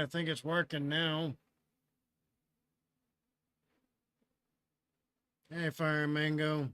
I think it's working now. Hey, Fire Mango.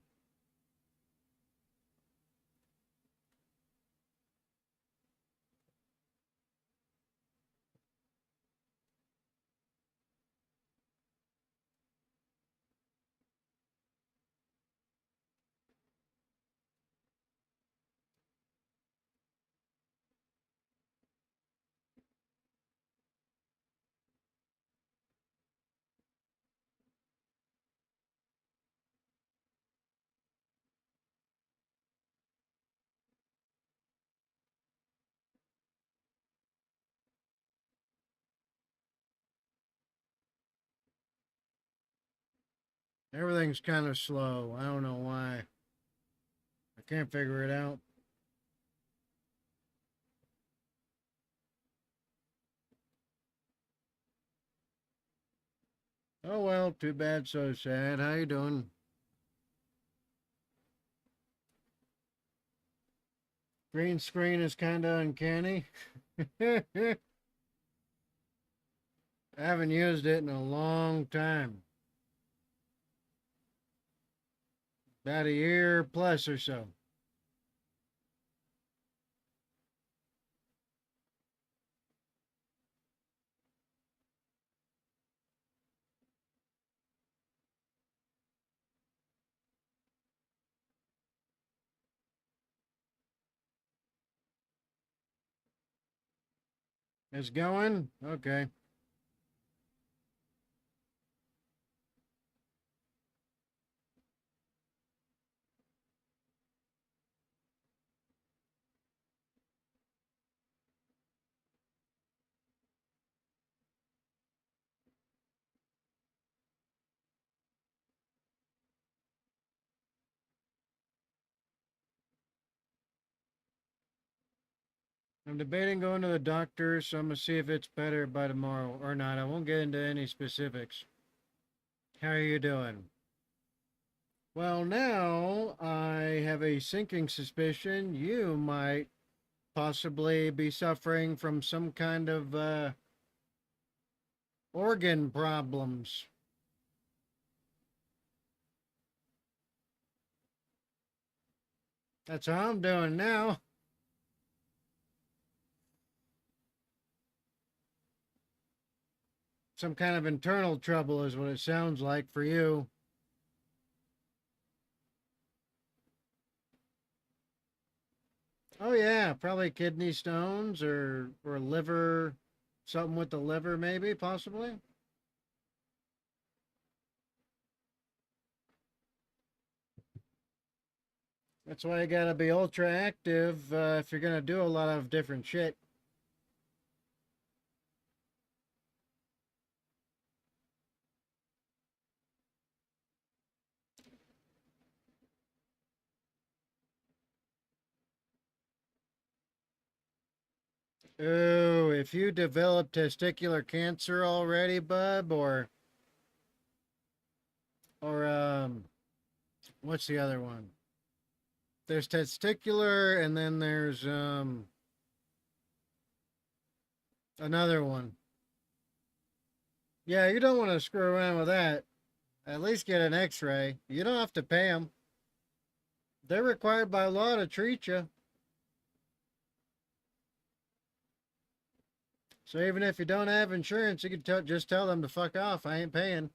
Everything's kind of slow. I don't know why. I can't figure it out. Oh well, too bad, so sad. How you doing? Green screen is kind of uncanny. I haven't used it in a long time. About a year plus or so. It's going? Okay. I'm debating going to the doctor, so I'm going to see if it's better by tomorrow or not. I won't get into any specifics. How are you doing? Well, now I have a sinking suspicion you might possibly be suffering from some kind of organ problems. That's how I'm doing now. Some kind of internal trouble is what it sounds like for you. Oh yeah, probably kidney stones or liver, something with the liver maybe, possibly. That's why you gotta be ultra active if you're gonna do a lot of different shit. Oh, if you develop testicular cancer already, bub, or what's the other one? There's testicular, and then there's another one. Yeah, you don't want to screw around with that. At least get an X-ray. You don't have to pay them. They're required by law to treat you. So even if you don't have insurance, you can just tell them to fuck off. I ain't paying.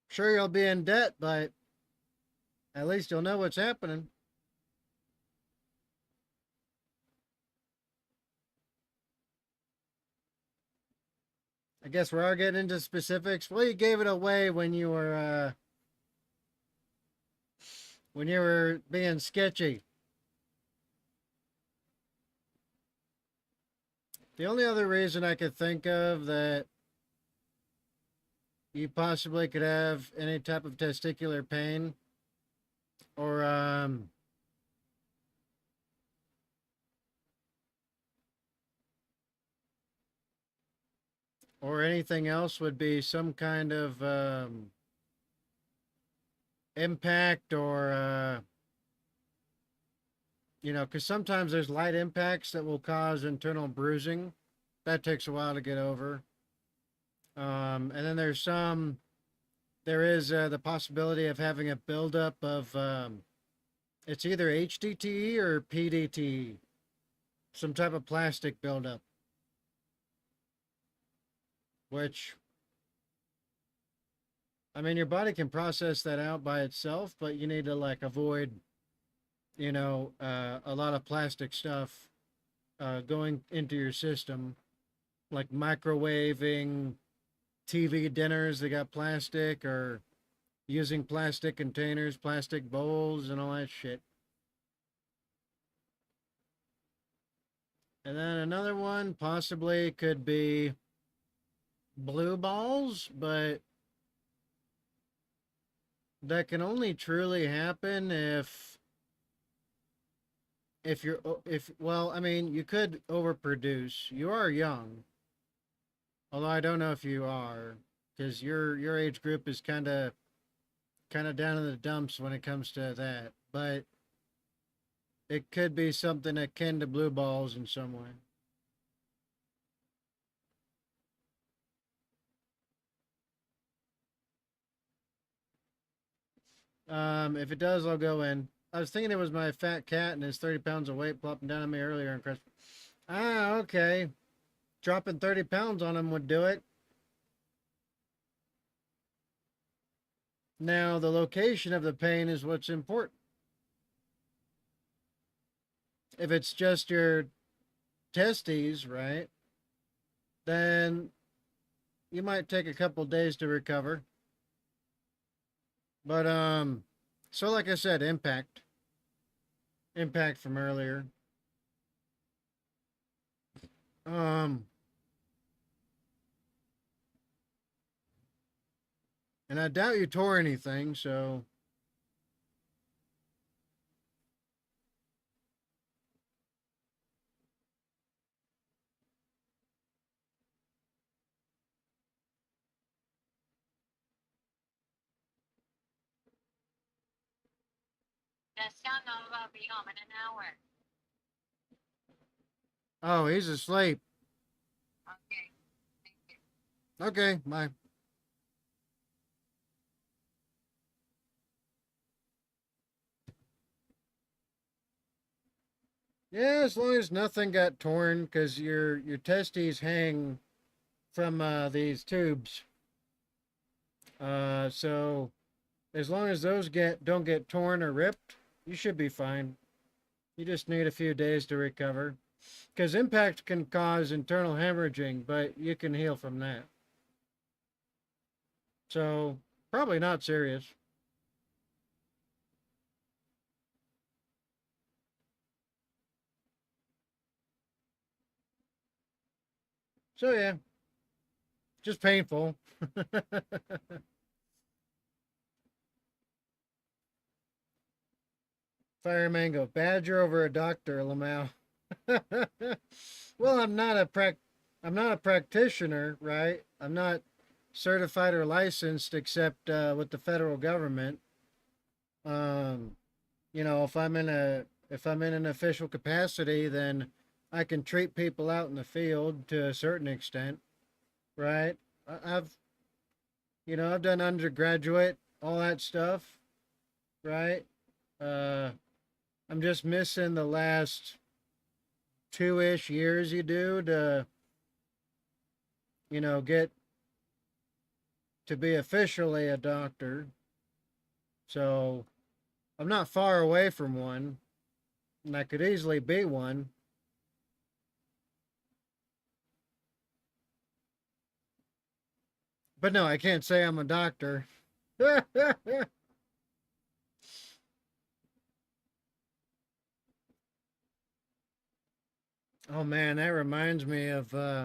Sure, you'll be in debt, but at least you'll know what's happening. I guess we are getting into specifics. Well, you gave it away when you were being sketchy. The only other reason I could think of that you possibly could have any type of testicular pain or or anything else would be some kind of impact or You know, because sometimes there's light impacts that will cause internal bruising. That takes a while to get over. And then there is the possibility of having a buildup of, it's either HDTE or PDTE, some type of plastic buildup, which, I mean, your body can process that out by itself, but you need to like avoid, a lot of plastic stuff going into your system, like microwaving TV dinners that got plastic, or using plastic containers, plastic bowls, and all that shit. And then another one possibly could be blue balls, but that can only truly happen if you're if well, I mean, you could overproduce. You are young, although I don't know if you are, because your age group is kind of down in the dumps when it comes to that. But it could be something akin to blue balls in some way. If it does, I'll go in. I was thinking it was my fat cat and his 30 pounds of weight plopping down on me earlier in Christmas. Ah, okay. Dropping 30 pounds on him would do it. Now, the location of the pain is what's important. If it's just your testes, right, then you might take a couple days to recover. But so like I said, impact from earlier. Um, and I doubt you tore anything, so oh, he's asleep. Okay, bye. Yeah, as long as nothing got torn, because your testes hang from these tubes. So as long as those get don't get torn or ripped, you should be fine. You just need a few days to recover. Because impact can cause internal hemorrhaging, but you can heal from that. So, probably not serious. So, yeah, just painful. Fire mango. Badger over a doctor, Lamau. Well, I'm not a practitioner, right? I'm not certified or licensed except with the federal government. Um, if I'm in an official capacity, then I can treat people out in the field to a certain extent, right? I've I've done undergraduate, all that stuff, right? Uh, I'm just missing the last 2-ish years you do to get to be officially a doctor. So I'm not far away from one, and I could easily be one. But no, I can't say I'm a doctor. Oh man, that reminds me of an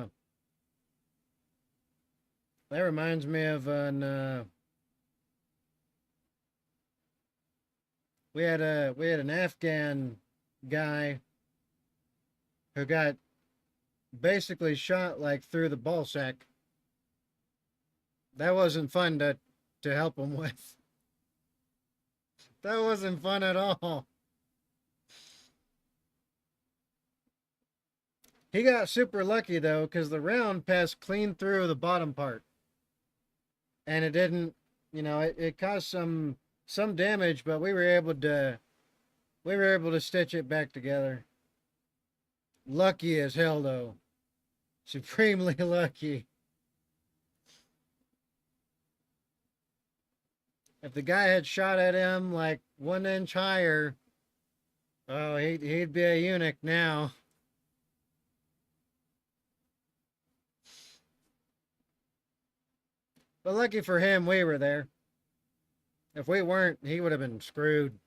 we had an Afghan guy who got basically shot like through the ball sack. That wasn't fun to help him with. That wasn't fun at all. He got super lucky though, because the round passed clean through the bottom part, and it didn't. It caused some damage, but we were able to stitch it back together. Lucky as hell though, supremely lucky. If the guy had shot at him like 1 inch higher, oh, he'd be a eunuch now. But lucky for him, we were there. If we weren't, he would have been screwed.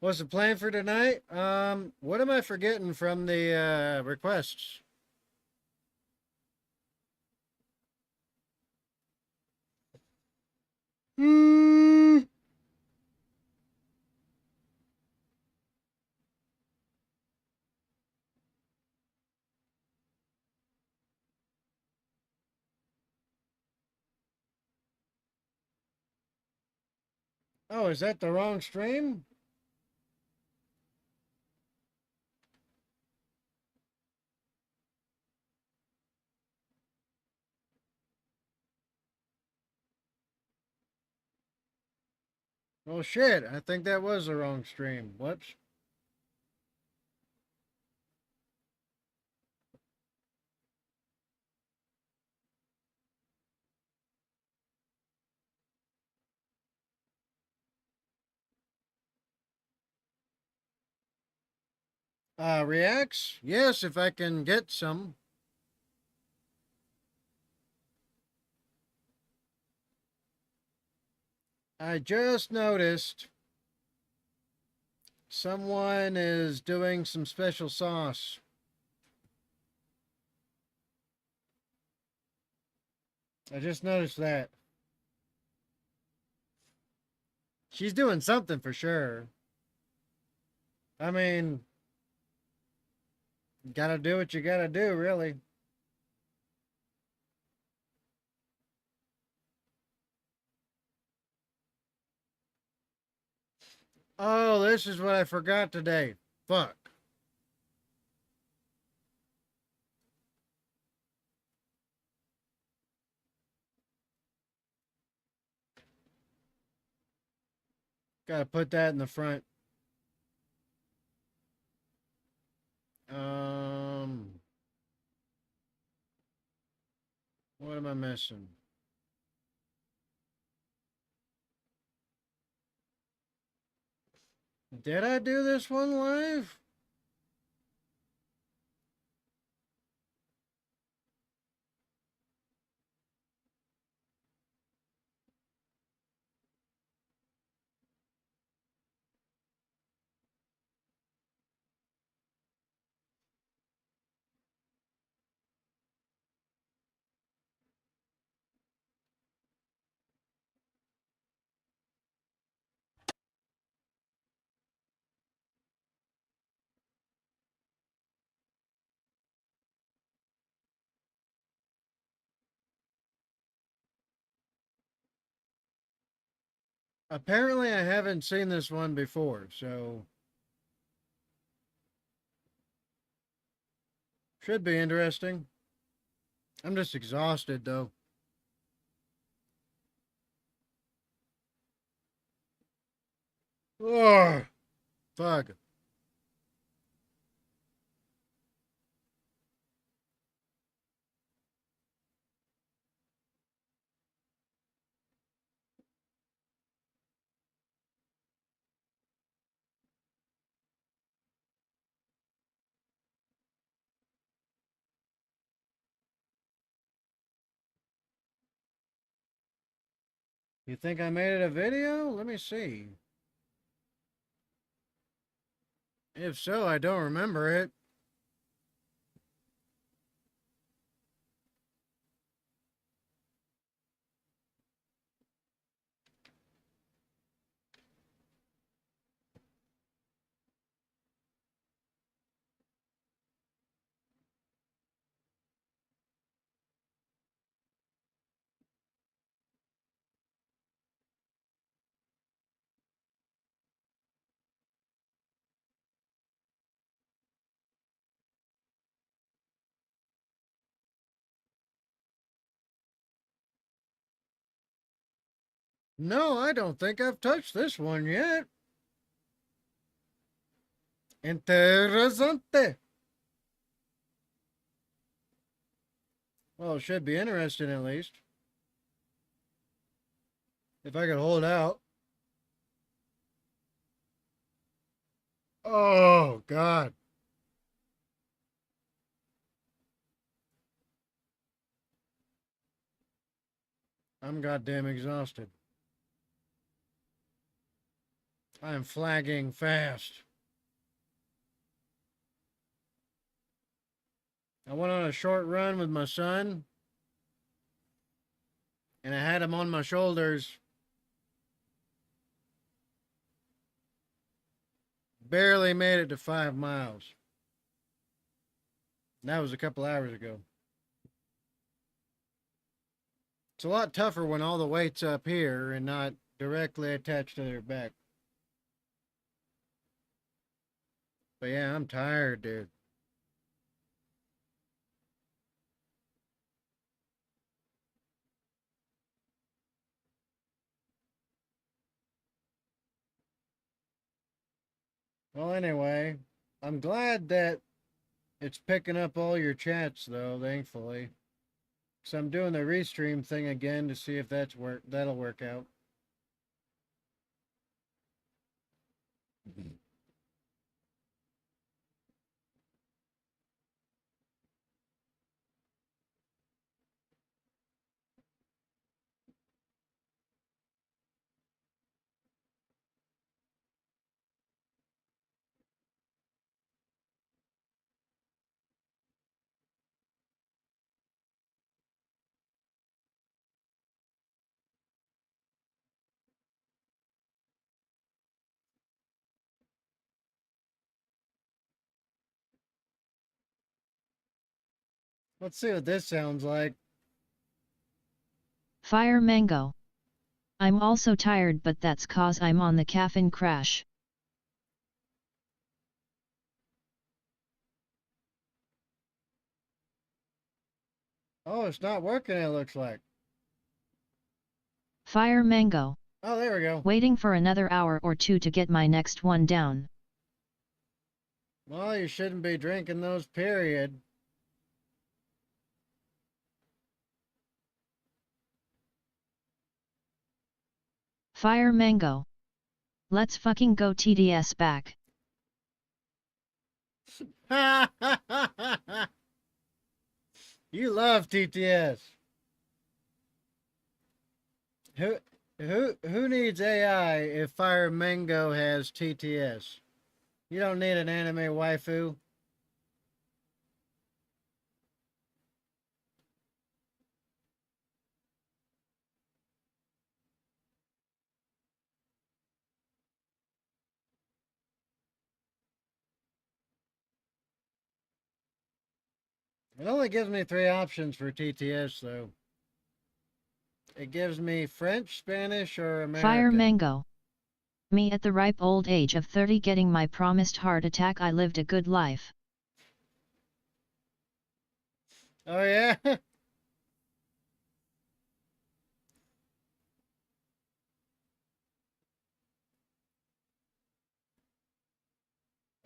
What's the plan for tonight? What am I forgetting from the requests? Hmm. Oh, is that the wrong stream? Oh shit! I think that was the wrong stream. Whoops. Reacts? Yes, if I can get some. I just noticed someone is doing some special sauce. I just noticed that. She's doing something for sure. I mean, gotta do what you gotta do, really. Oh, this is what I forgot today. Fuck. Gotta put that in the front. Um, what am I missing? Did I do this one live? Apparently, I haven't seen this one before, so should be interesting. I'm just exhausted though. Oh, fuck. You think I made it a video? Let me see. If so, I don't remember it. No, I don't think I've touched this one yet. Interesante. Well, it should be interesting at least. If I could hold out. Oh, God. I'm goddamn exhausted. I am flagging fast. I went on a short run with my son, and I had him on my shoulders. Barely made it to 5 miles. And that was a couple hours ago. It's a lot tougher when all the weight's up here and not directly attached to their back. But yeah, I'm tired, dude. Well, anyway, I'm glad that it's picking up all your chats, though, thankfully. So I'm doing the restream thing again to see if that'll work out. Let's see what this sounds like. Fire Mango. I'm also tired, but that's cause I'm on the caffeine crash. Oh, it's not working, it looks like. Fire Mango. Oh, there we go. Waiting for another hour or two to get my next one down. Well, you shouldn't be drinking those, period. Fire Mango. Let's fucking go TDS back. You love TTS. Who needs AI if Fire Mango has TTS? You don't need an anime waifu. It only gives me 3 options for TTS, though. It gives me French, Spanish, or American. Fire Mango. Me at the ripe old age of 30 getting my promised heart attack. I lived a good life. Oh, yeah?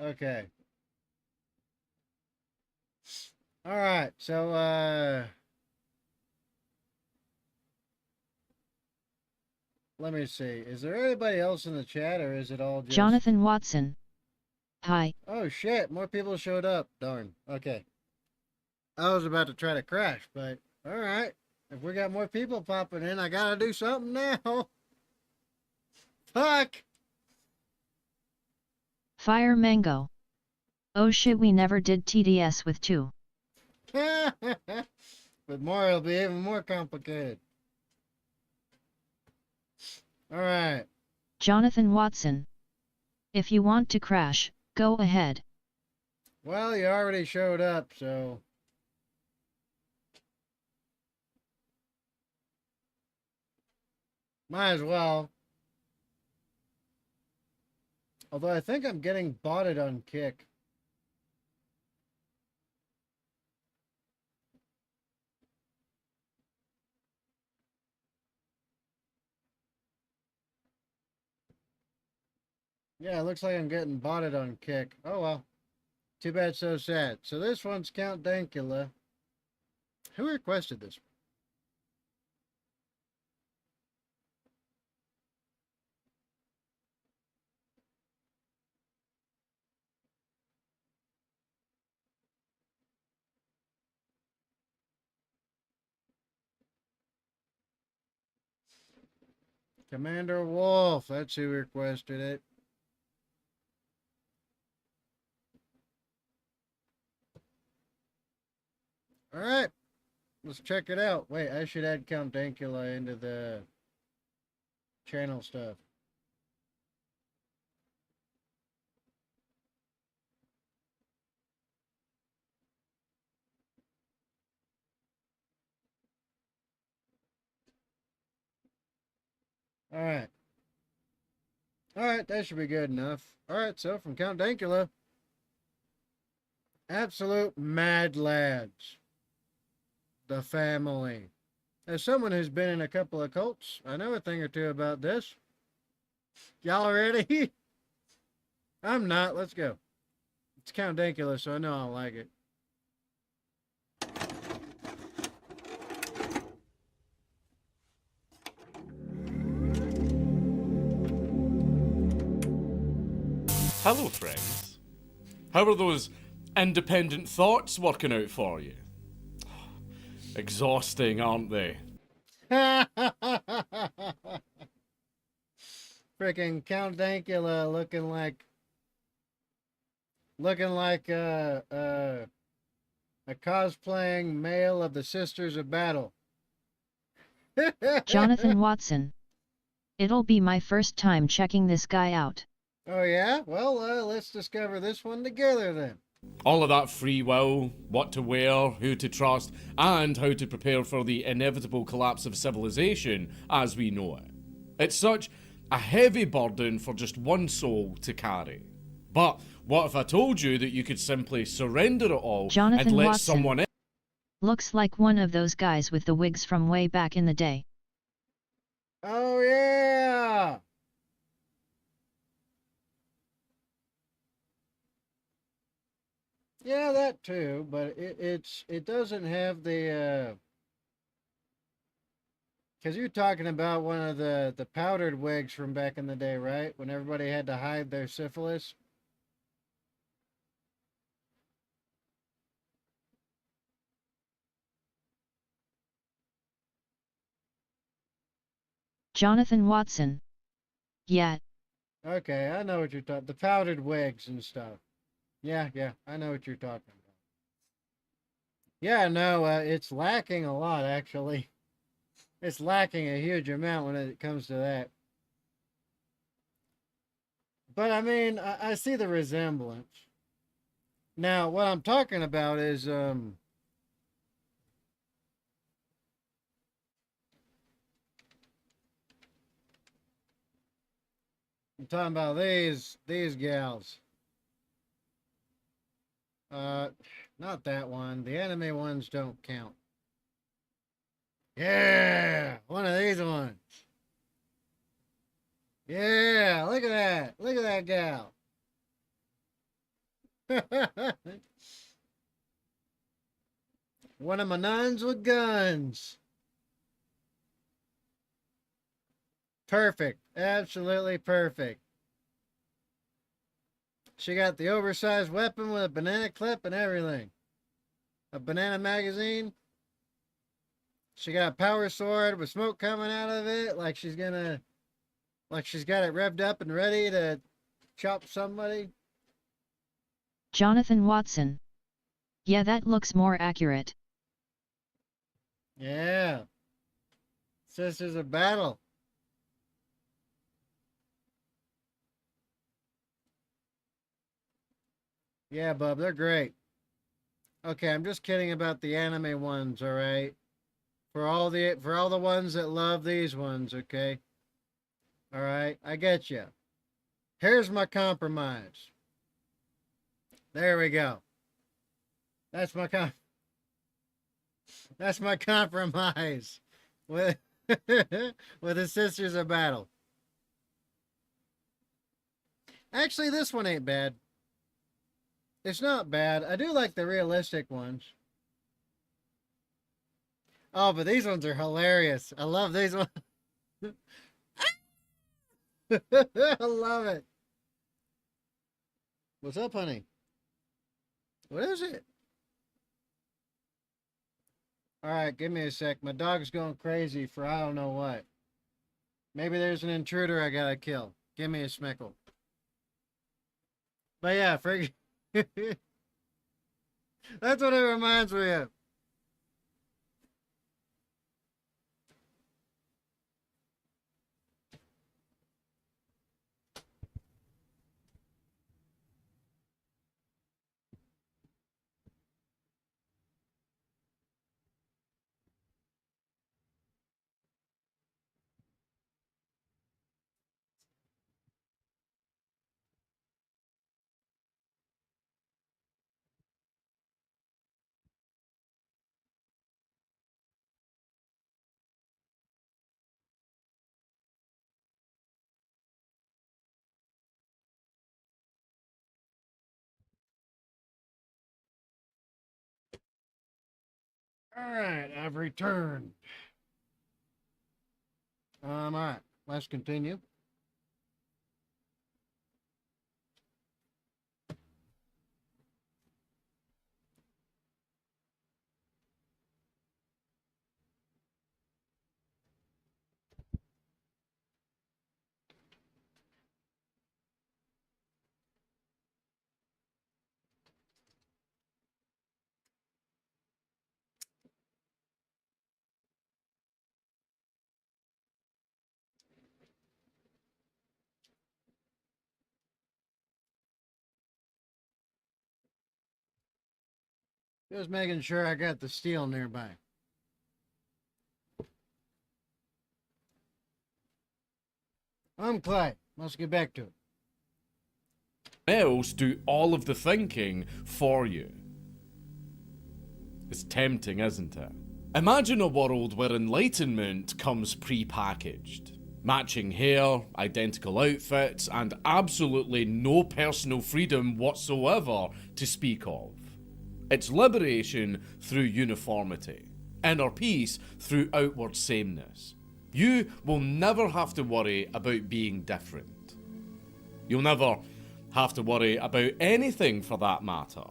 Okay. All right. So, let me see. Is there anybody else in the chat, or is it all just... Jonathan Watson. Hi. Oh, shit. More people showed up. Darn. Okay. I was about to try to crash, but all right. If we got more people popping in, I gotta do something now. Fuck. Fire Mango. Oh shit, we never did TDS with 2. But more, it'll be even more complicated. All right. Jonathan Watson. If you want to crash, go ahead. Well, you already showed up, so... might as well. Although I think I'm getting botted on Kick. Yeah, it looks like I'm getting botted on Kick. Oh well. Too bad, so sad. So this one's Count Dankula. Who requested this? Commander Wolf. That's who requested it. All right. Let's check it out. Wait, I should add Count Dankula into the channel stuff. All right. All right, that should be good enough. All right, so from Count Dankula, absolute mad lads, the family. As someone who's been in a couple of cults, I know a thing or two about this. Y'all ready? I'm not. Let's go. It's Count Dankula, so I know I'll like it. Hello, friends. How are those independent thoughts working out for you? Exhausting, aren't they? Freaking Count Dankula looking like a cosplaying male of the Sisters of Battle. Jonathan Watson. It'll be my first time checking this guy out. Oh yeah? Well, let's discover this one together then. All of that free will, what to wear, who to trust, and how to prepare for the inevitable collapse of civilization as we know it. It's such a heavy burden for just one soul to carry. But what if I told you that you could simply surrender it all Jonathan and let Watson. someone else? Looks like one of those guys with the wigs from way back in the day. Oh yeah! Yeah, that too, but it doesn't have the because you're talking about one of the powdered wigs from back in the day, right? When everybody had to hide their syphilis. Jonathan Watson. Yeah. Okay, I know what you're talking. The powdered wigs and stuff. Yeah, yeah, I know what you're talking about. Yeah, no, it's lacking a lot actually. It's lacking a huge amount when it comes to that. But I mean, I see the resemblance. Now, what I'm talking about is I'm talking about these gals. Uh, not that one. The anime ones don't count. Yeah, one of these ones. Yeah, look at that. Look at that gal. One of my nuns with guns. Perfect. Absolutely perfect. She got the oversized weapon with a banana clip and everything. A banana magazine. She got a power sword with smoke coming out of it, like she's got it revved up and ready to chop somebody. Jonathan Watson. Yeah, that looks more accurate. Yeah. Sisters of Battle. Yeah, bub, they're great. Okay, I'm just kidding about the anime ones, all right? For all the ones that love these ones, okay? All right, I get you. Here's my compromise. There we go. That's my that's my compromise with with the Sisters of Battle. Actually, this one ain't bad. It's not bad. I do like the realistic ones. Oh, but these ones are hilarious. I love these ones. I love it. What's up, honey? What is it? All right, give me a sec. My dog's going crazy for I don't know what. Maybe there's an intruder I gotta kill. Give me a smeckle. But yeah, frig. That's what it reminds me of. All right, I've returned. All right, let's continue. Just making sure I got the steel nearby. I'm Clyde. Let's get back to it. Else do all of the thinking for you. It's tempting, isn't it? Imagine a world where enlightenment comes pre-packaged. Matching hair, identical outfits, and absolutely no personal freedom whatsoever to speak of. It's liberation through uniformity, inner peace through outward sameness. You will never have to worry about being different. You'll never have to worry about anything for that matter.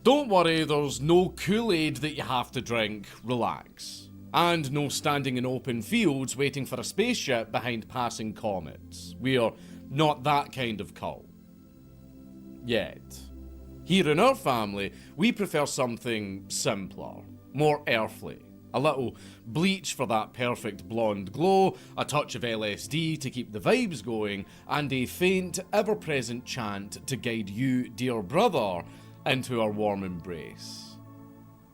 Don't worry, there's no Kool-Aid that you have to drink, relax. And no standing in open fields waiting for a spaceship behind passing comets. We're not that kind of cult. Yet. Here in our family, we prefer something simpler, more earthly. A little bleach for that perfect blonde glow, a touch of LSD to keep the vibes going, and a faint, ever-present chant to guide you, dear brother, into our warm embrace.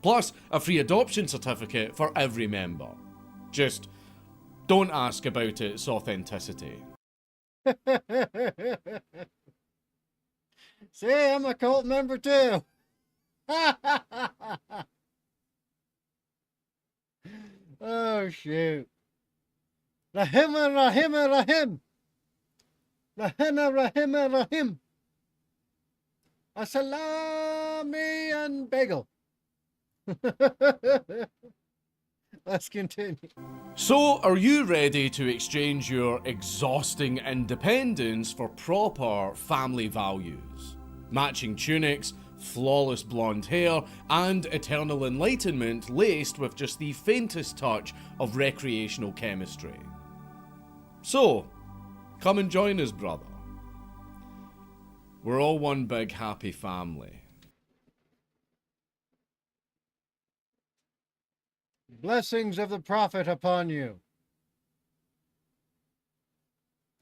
Plus, a free adoption certificate for every member. Just don't ask about its authenticity. See, I'm a cult member too. Oh, shoot. Rahim, Rahim, Rahim. Rahim, Rahim, Rahim. A salami and bagel. Let's continue. So, are you ready to exchange your exhausting independence for proper family values? Matching tunics, flawless blonde hair, and eternal enlightenment laced with just the faintest touch of recreational chemistry. So, come and join us, brother. We're all one big happy family. Blessings of the Prophet upon you.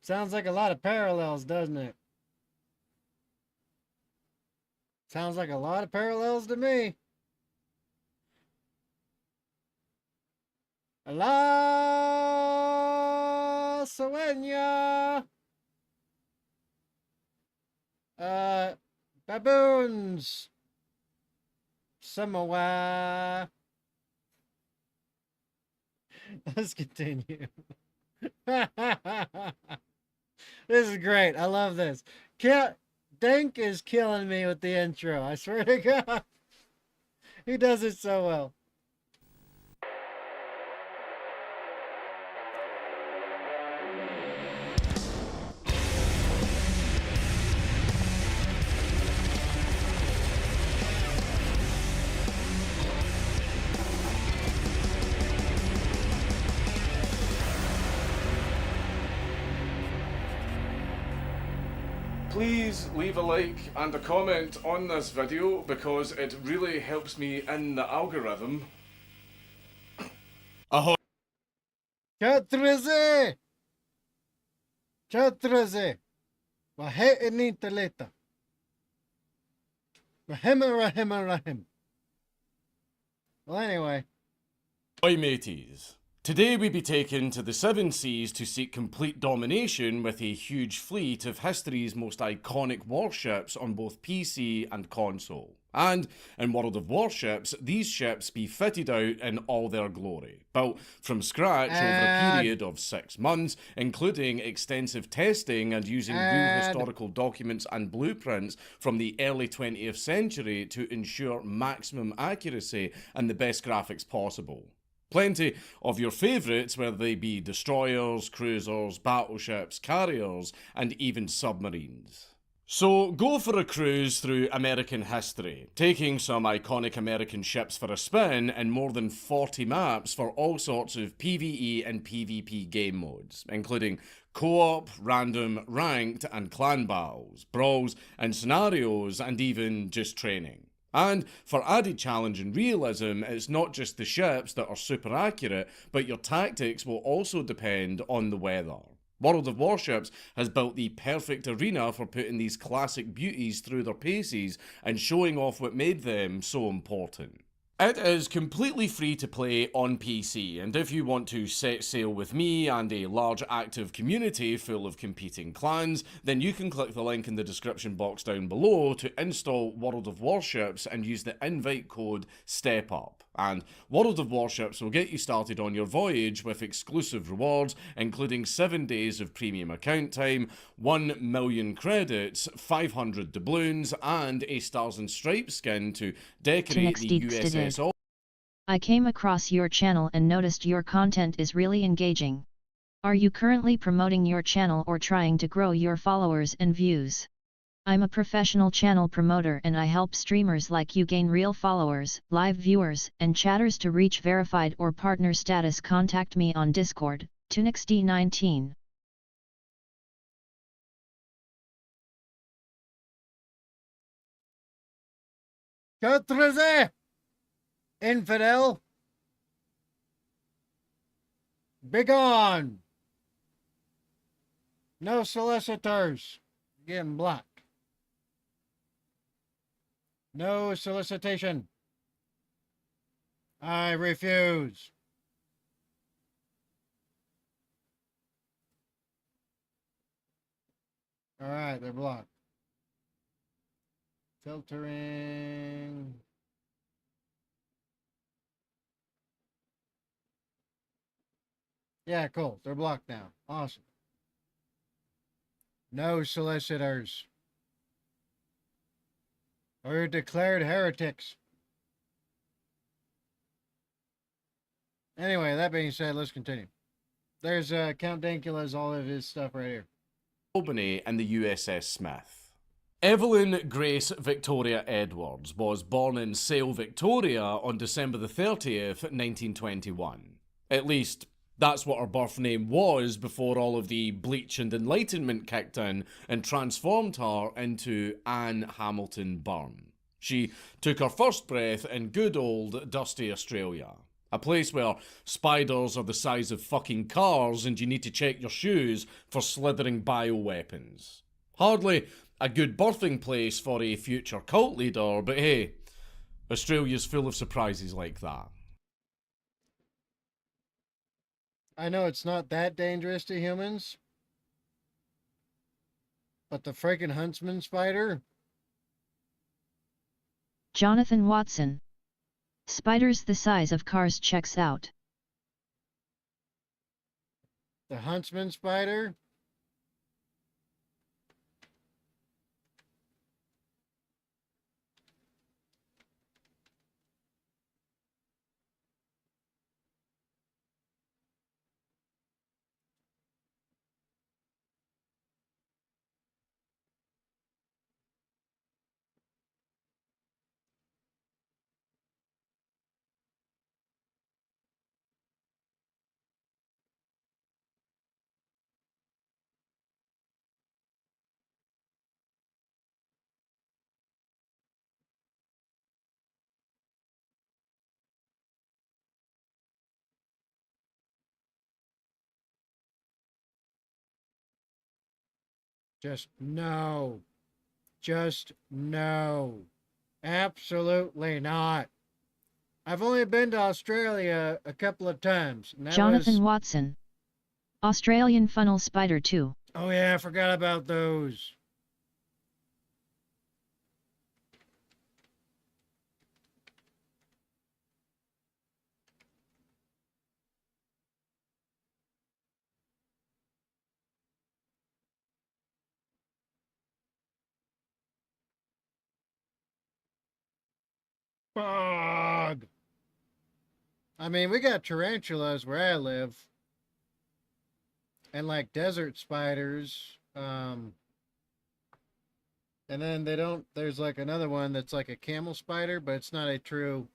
Sounds like a lot of parallels, doesn't it? Sounds like a lot of parallels to me. Allah Sawenya. Baboons. Samoa. Let's continue. This is great. I love this. Dink is killing me with the intro. I swear to God. He does it so well. Please leave a like and a comment on this video because it really helps me in the algorithm. Ahoy! Chatreze! Chatreze! Wahe inintaleta. Rahim. Well, anyway. Oi mateys. Today we be taken to the Seven Seas to seek complete domination with a huge fleet of history's most iconic warships on both PC and console. And in World of Warships, these ships be fitted out in all their glory, built from scratch over a period of 6 months, including extensive testing and using real historical documents and blueprints from the early 20th century to ensure maximum accuracy and the best graphics possible. Plenty of your favourites, whether they be destroyers, cruisers, battleships, carriers, and even submarines. So go for a cruise through American history, taking some iconic American ships for a spin and more than 40 maps for all sorts of PvE and PvP game modes, including co-op, random, ranked, and clan battles, brawls and scenarios, and even just training. And for added challenge and realism, it's not just the ships that are super accurate, but your tactics will also depend on the weather. World of Warships has built the perfect arena for putting these classic beauties through their paces and showing off what made them so important. It is completely free to play on PC, and if you want to set sail with me and a large active community full of competing clans, then you can click the link in the description box down below to install World of Warships and use the invite code STEPUP. And World of Warships will get you started on your voyage with exclusive rewards, including 7 days of premium account time, 1 million credits, 500 doubloons, and a Stars and Stripes skin to decorate the USS. I came across your channel and noticed your content is really engaging. Are you currently promoting your channel or trying to grow your followers and views? I'm a professional channel promoter and I help streamers like you gain real followers, live viewers, and chatters. To reach verified or partner status, contact me on Discord, TunixD19. Chatreze! Infidel! Begone! No solicitors. Getting blocked. No solicitation. I refuse. Alright, they're blocked. Filtering. Yeah, cool. They're blocked now. Awesome. No solicitors. Or declared heretics. Anyway, that being said, let's continue. There's Count Dankula's all of his stuff right here. Albany and the USS Smith. Evelyn Grace Victoria Edwards was born in Sale, Victoria on December the 30th, 1921. At least, that's what her birth name was before all of the bleach and enlightenment kicked in and transformed her into Anne Hamilton Byrne. She took her first breath in good old dusty Australia. A place where spiders are the size of fucking cars and you need to check your shoes for slithering bioweapons. Hardly a good birthing place for a future cult leader, but hey, Australia's full of surprises like that. I know it's not that dangerous to humans, but the freaking huntsman spider? Jonathan Watson. Spiders the size of cars checks out. The huntsman spider? Just no. Just no. Absolutely not. I've only been to Australia a couple of times. And that Jonathan was... Watson. Australian funnel spider 2. Oh yeah, I forgot about those. Bug. I mean, we got tarantulas where I live. And like desert spiders. And then they don't, there's like another one that's like a camel spider, but it's not a true,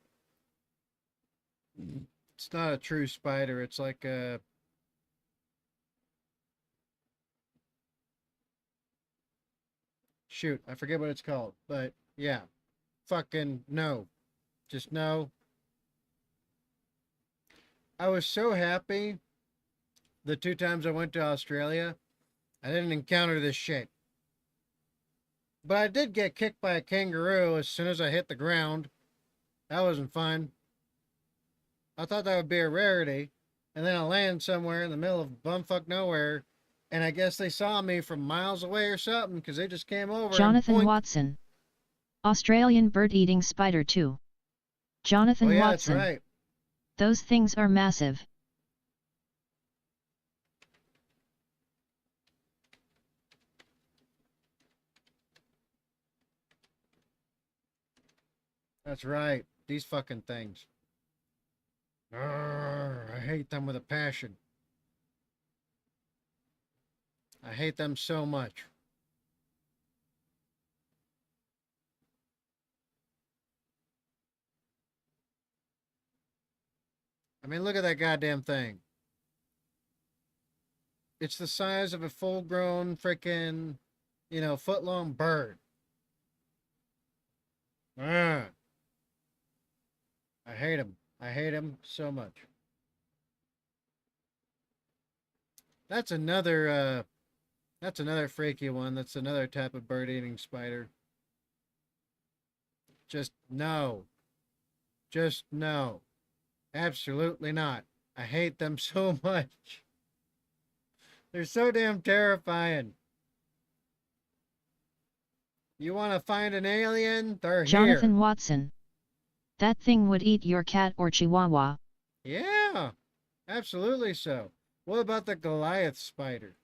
it's not a true spider. It's like a, shoot, I forget what it's called. But yeah, fucking no. Just no. I was so happy the 2 times I went to Australia, I didn't encounter this shit. But I did get kicked by a kangaroo as soon as I hit the ground. That wasn't fun. I thought that would be a rarity. And then I land somewhere in the middle of bumfuck nowhere. And I guess they saw me from miles away or something because they just came over Jonathan and boink. Watson. Australian bird-eating spider 2. Jonathan Oh yeah, Watson. that's right. Those things are massive. That's right. These fucking things. Arrgh, I hate them with a passion. I hate them so much. I mean, look at that goddamn thing. It's the size of a full-grown freaking, foot-long bird. Ah, I hate them. I hate them so much. That's another freaky one. That's another type of bird-eating spider. Just no. Just no. Absolutely not. I hate them so much. They're so damn terrifying. You want to find an alien? They're Jonathan here. Watson. That thing would eat your cat or chihuahua. Yeah, absolutely so. What about the Goliath spider?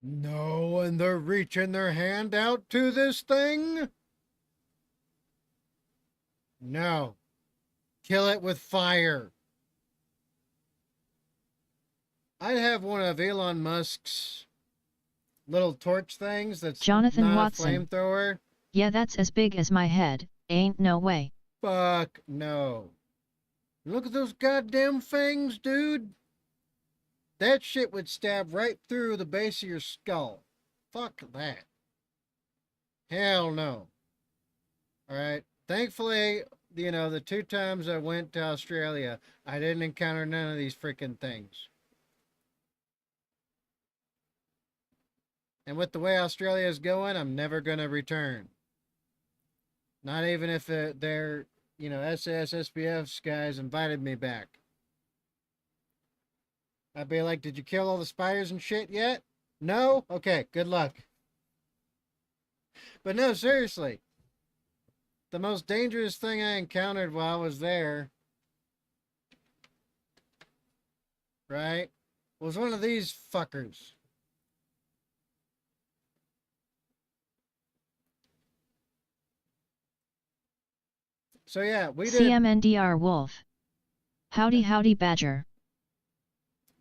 No, and they're reaching their hand out to this thing? No. Kill it with fire. I'd have one of Elon Musk's little torch things that's Jonathan not Watson. a flamethrower. Yeah, that's as big as my head. Ain't no way. Fuck no. Look at those goddamn fangs, dude. That shit would stab right through the base of your skull. Fuck that. Hell no. Alright. Thankfully, the 2 times I went to Australia, I didn't encounter none of these freaking things. And with the way Australia is going, I'm never going to return. Not even if they're, SAS, SPF guys invited me back. I'd be like, did you kill all the spiders and shit yet? No? Okay, good luck. But no, seriously. The most dangerous thing I encountered while I was there, right, was one of these fuckers. So yeah, we did. CMNDR Wolf. Howdy howdy badger.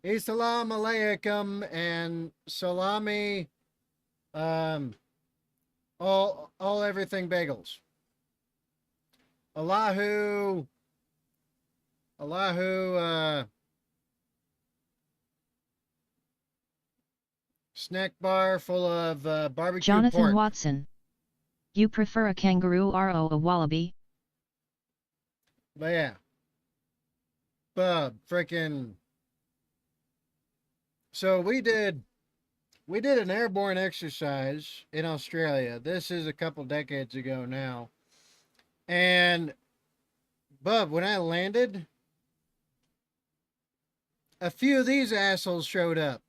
Assalamu alaikum and salami, all everything bagels. Allahu Oahu snack bar full of barbecue Jonathan pork. Watson. You prefer a kangaroo or a wallaby? But yeah. Bub, freaking. So we did an airborne exercise in Australia. This is a couple decades ago now. And Bub, when I landed, a few of these assholes showed up.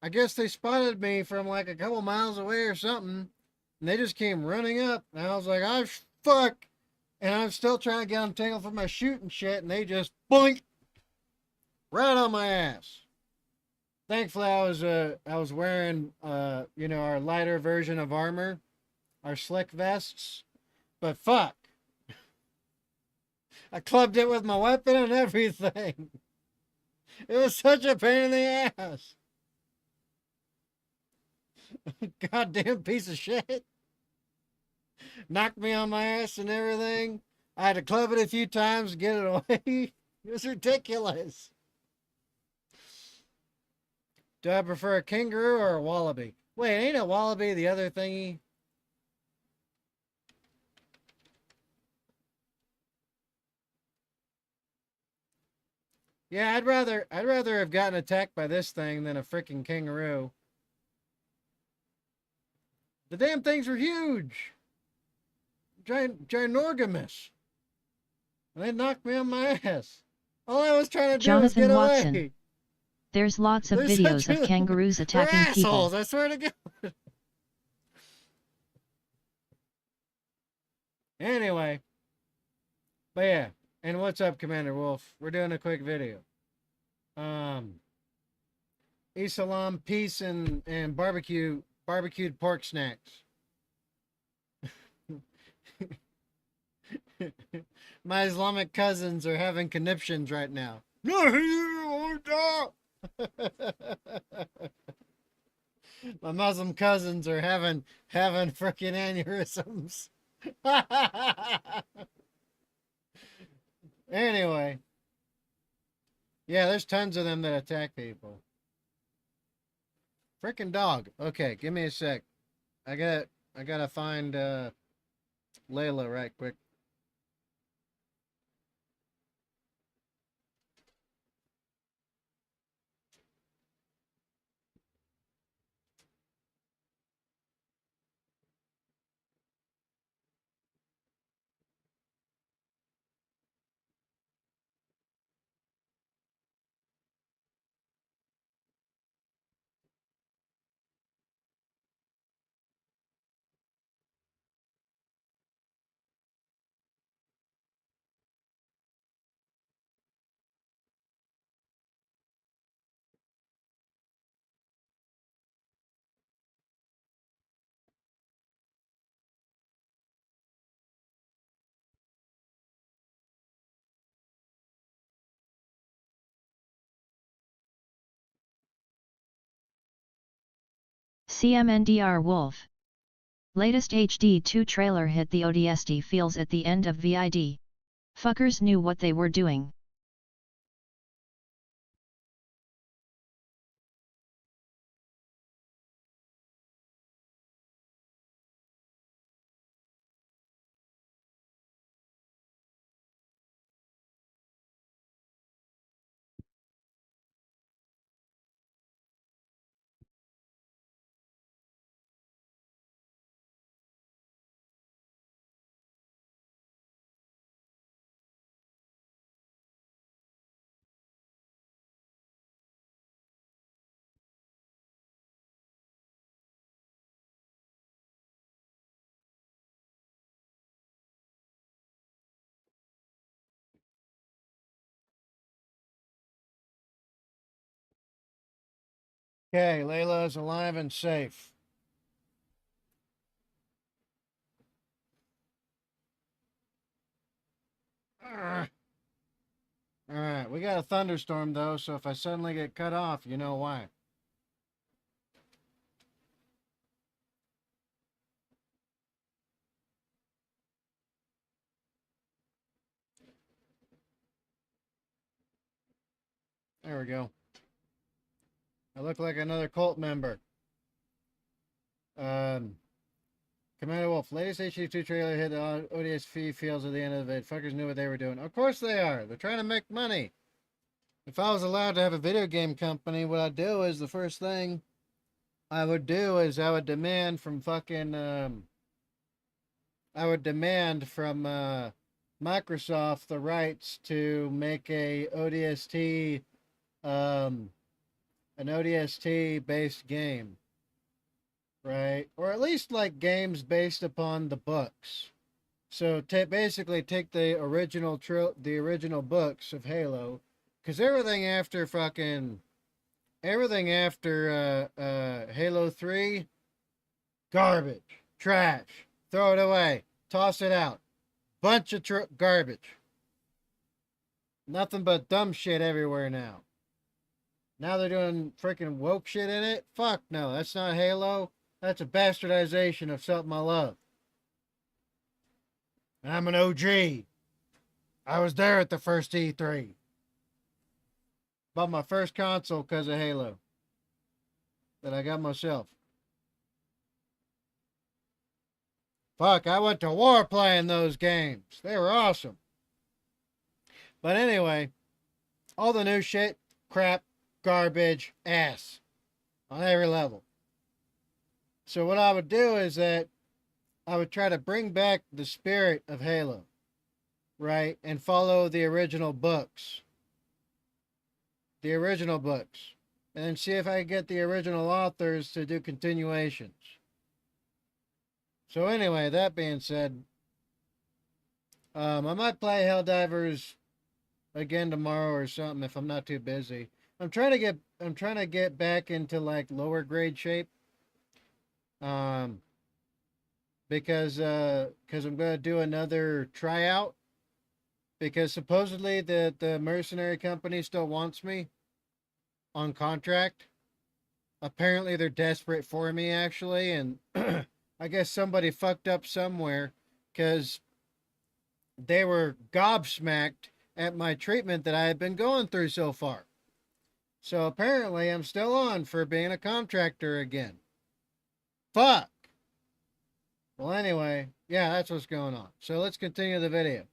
I guess they spotted me from like a couple miles away or something. And they just came running up. And I was like, oh, fuck. And I'm still trying to get them tangled from my chute and shit. And they just boink right on my ass. Thankfully, I was wearing, our lighter version of armor, our slick vests. But fuck. I clubbed it with my weapon and everything. It was such a pain in the ass. Goddamn piece of shit. Knocked me on my ass and everything. I had to club it a few times to get it away. It was ridiculous. Do I prefer a kangaroo or a wallaby? Wait, ain't a wallaby the other thingy? Yeah, I'd rather have gotten attacked by this thing than a freaking kangaroo. The damn things were huge. Ginorgamous. And they knocked me on my ass. All I was trying to do was Jonathan get Watson. away. There's lots of They're videos of kangaroos They're attacking assholes, people. I swear to God. Anyway. But yeah. And what's up, Commander Wolf? We're doing a quick video. Islam, peace, and barbecued pork snacks. My Islamic cousins are having conniptions right now. My Muslim cousins are having freaking aneurysms. Anyway. Yeah, there's tons of them that attack people. Freaking dog. Okay, give me a sec. I gotta find Layla right quick. CMNDR Wolf. Latest HD2 trailer hit the ODST feels at the end of VID. Fuckers knew what they were doing. Okay, Layla is alive and safe. Alright, we got a thunderstorm though, so if I suddenly get cut off, you know why. There we go. I look like another cult member. Commander Wolf, latest HD2 trailer hit the ODST fields at the end of it. Fuckers knew what they were doing. Of course they are. They're trying to make money. If I was allowed to have a video game company, what I'd do is the first thing I would do is I would demand from Microsoft the rights to make a ODST an ODST based game, right? Or at least like games based upon the books. So basically take the original books of Halo, because everything after Halo 3, garbage, trash, throw it away, toss it out, bunch of garbage. Nothing but dumb shit everywhere now. Now they're doing freaking woke shit in it? Fuck no, that's not Halo. That's a bastardization of something I love. I'm an OG. I was there at the first E3. Bought my first console because of Halo. That I got myself. Fuck, I went to war playing those games. They were awesome. But anyway, all the new shit, crap, garbage, ass. On every level. So what I would do is that I would try to bring back the spirit of Halo, right? And follow the original books. The original books. And then see if I can get the original authors to do continuations. So anyway, that being said, I might play Helldivers again tomorrow or something if I'm not too busy. I'm trying to get back into like lower grade shape. Because I'm going to do another tryout, because supposedly the mercenary company still wants me on contract. Apparently they're desperate for me, actually, and I guess somebody fucked up somewhere, because they were gobsmacked at my treatment that I had been going through so far. So apparently I'm still on for being a contractor again. Fuck. Well, anyway, yeah, that's what's going on. So let's continue the video.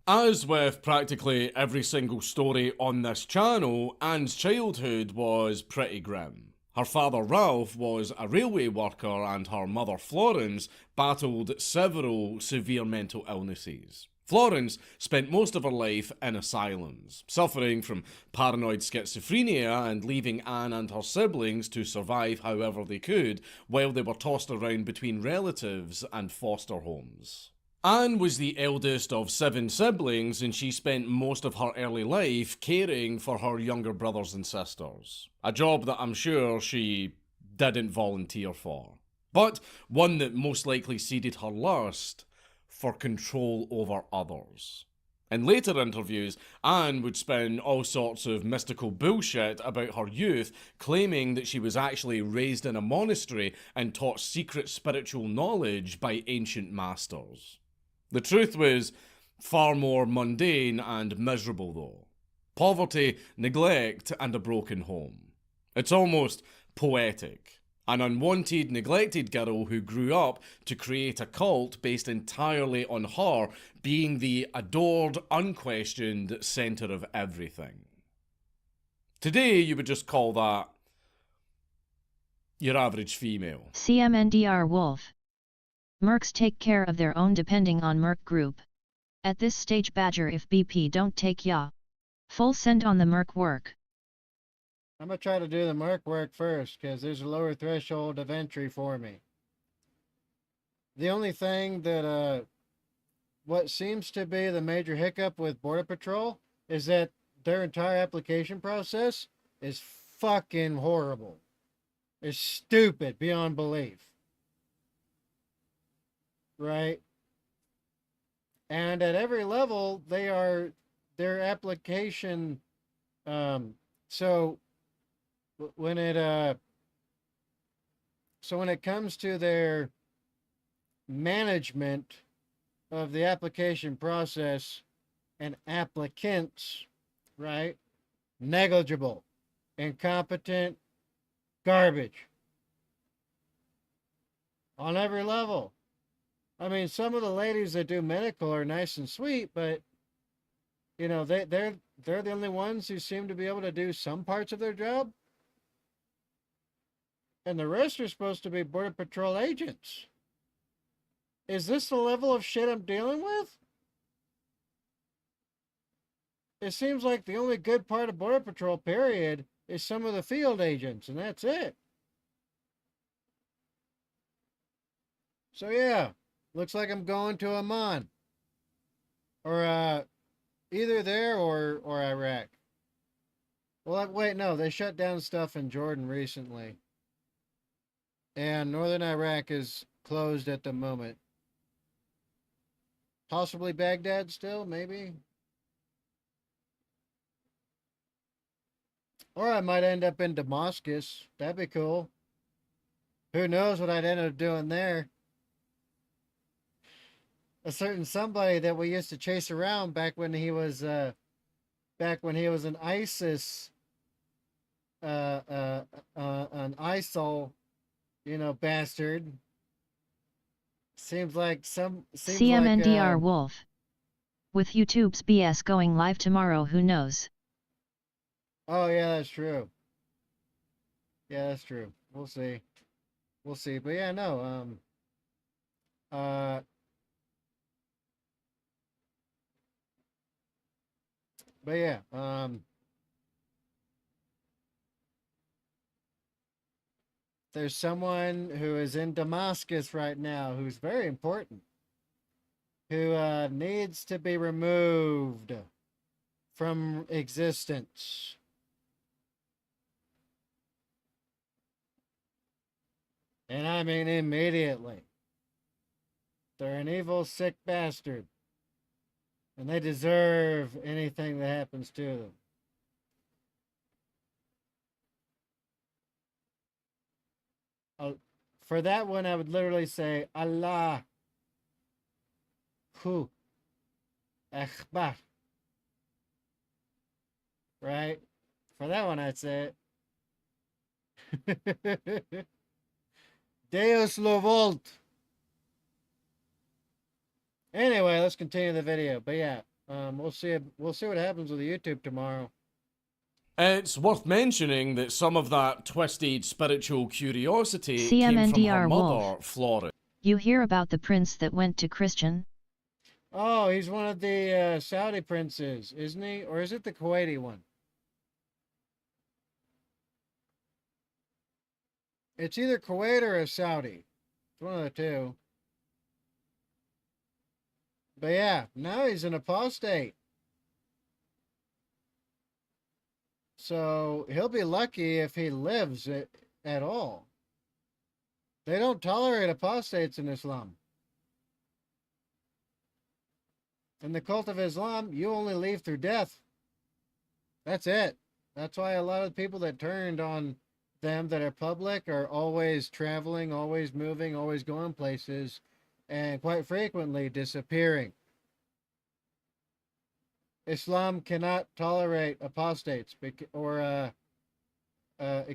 As with practically every single story on this channel, Anne's childhood was pretty grim. Her father Ralph was a railway worker and her mother Florence battled several severe mental illnesses. Florence spent most of her life in asylums, suffering from paranoid schizophrenia and leaving Anne and her siblings to survive however they could while they were tossed around between relatives and foster homes. Anne was the eldest of 7 siblings, and she spent most of her early life caring for her younger brothers and sisters. A job that I'm sure she didn't volunteer for, but one that most likely seeded her lust for control over others. In later interviews, Anne would spin all sorts of mystical bullshit about her youth, claiming that she was actually raised in a monastery and taught secret spiritual knowledge by ancient masters. The truth was far more mundane and miserable though. Poverty, neglect, and a broken home. It's almost poetic. An unwanted, neglected girl who grew up to create a cult based entirely on her being the adored, unquestioned centre of everything. Today, you would just call that your average female. CMNDR Wolf. Mercs take care of their own depending on Merc Group. At this stage Badger if BP don't take ya. Full send on the Merc work. I'm going to try to do the Merc work first, because there's a lower threshold of entry for me. The only thing that, what seems to be the major hiccup with Border Patrol is that their entire application process is fucking horrible. It's stupid beyond belief. Right? And at every level, their application, so when it comes to their management of the application process and applicants, right? negligible, incompetent, garbage on every level. I mean, some of the ladies that do medical are nice and sweet, but you know, they're the only ones who seem to be able to do some parts of their job, and the rest are supposed to be Border Patrol agents. Is this the level of shit I'm dealing with? It seems like the only good part of Border Patrol, period, is some of the field agents, and that's it. So yeah, looks like I'm going to Amman. Or either there or Iraq. Well, wait, no, they shut down stuff in Jordan recently. And northern Iraq is closed at the moment. Possibly Baghdad still, maybe. Or I might end up in Damascus. That'd be cool. Who knows what I'd end up doing there? A certain somebody that we used to chase around back when he was an ISIS an ISIL, bastard. Seems like CMNDR Wolf. With YouTube's BS going live tomorrow, who knows? Oh yeah, that's true. Yeah, that's true. We'll see. We'll see. But yeah, no, but yeah, there's someone who is in Damascus right now who's very important, who needs to be removed from existence. And I mean immediately. They're an evil, sick bastard. And they deserve anything that happens to them. For that one, I would literally say, Allah Hu Akbar. Right? For that one, I'd say it. Deus lo volt. Anyway, let's continue the video. But yeah, we'll see what happens with the YouTube tomorrow. It's worth mentioning that some of that twisted spiritual curiosity CMNDR came from her mother, Wolf. Flora. You hear about the prince that went to Christian? Oh, he's one of the Saudi princes, isn't he? Or is it the Kuwaiti one? It's either Kuwait or a Saudi. It's one of the two. But yeah, now he's an apostate. So he'll be lucky if he lives at all. They don't tolerate apostates in Islam. In the cult of Islam, you only leave through death. That's it. That's why a lot of people that turned on them that are public are always traveling, always moving, always going places, and quite frequently disappearing. Islam cannot tolerate apostates, it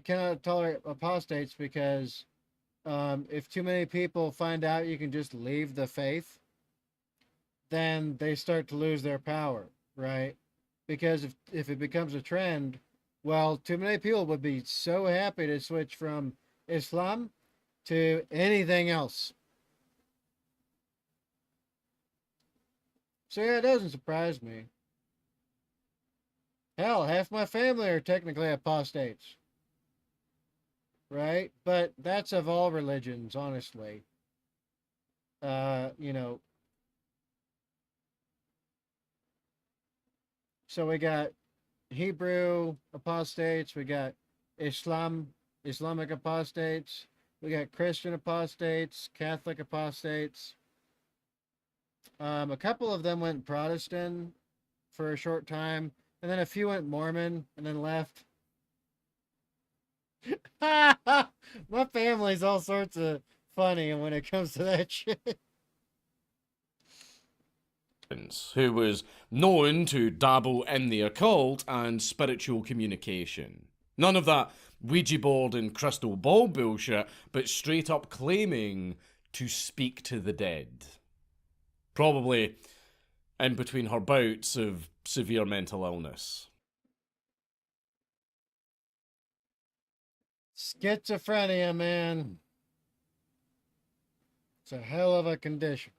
cannot tolerate apostates because if too many people find out you can just leave the faith, then they start to lose their power, right? Because if it becomes a trend, well, too many people would be so happy to switch from Islam to anything else. So yeah, it doesn't surprise me. Hell, half my family are technically apostates. Right? But that's of all religions, honestly. So we got Hebrew apostates, we got Islamic apostates, we got Christian apostates, Catholic apostates. A couple of them went Protestant for a short time, and then a few went Mormon and then left. My family's all sorts of funny when it comes to that shit. who was known to dabble in the occult and spiritual communication. None of that Ouija board and crystal ball bullshit, but straight up claiming to speak to the dead. Probably in between her bouts of severe mental illness. Schizophrenia, man. It's a hell of a condition.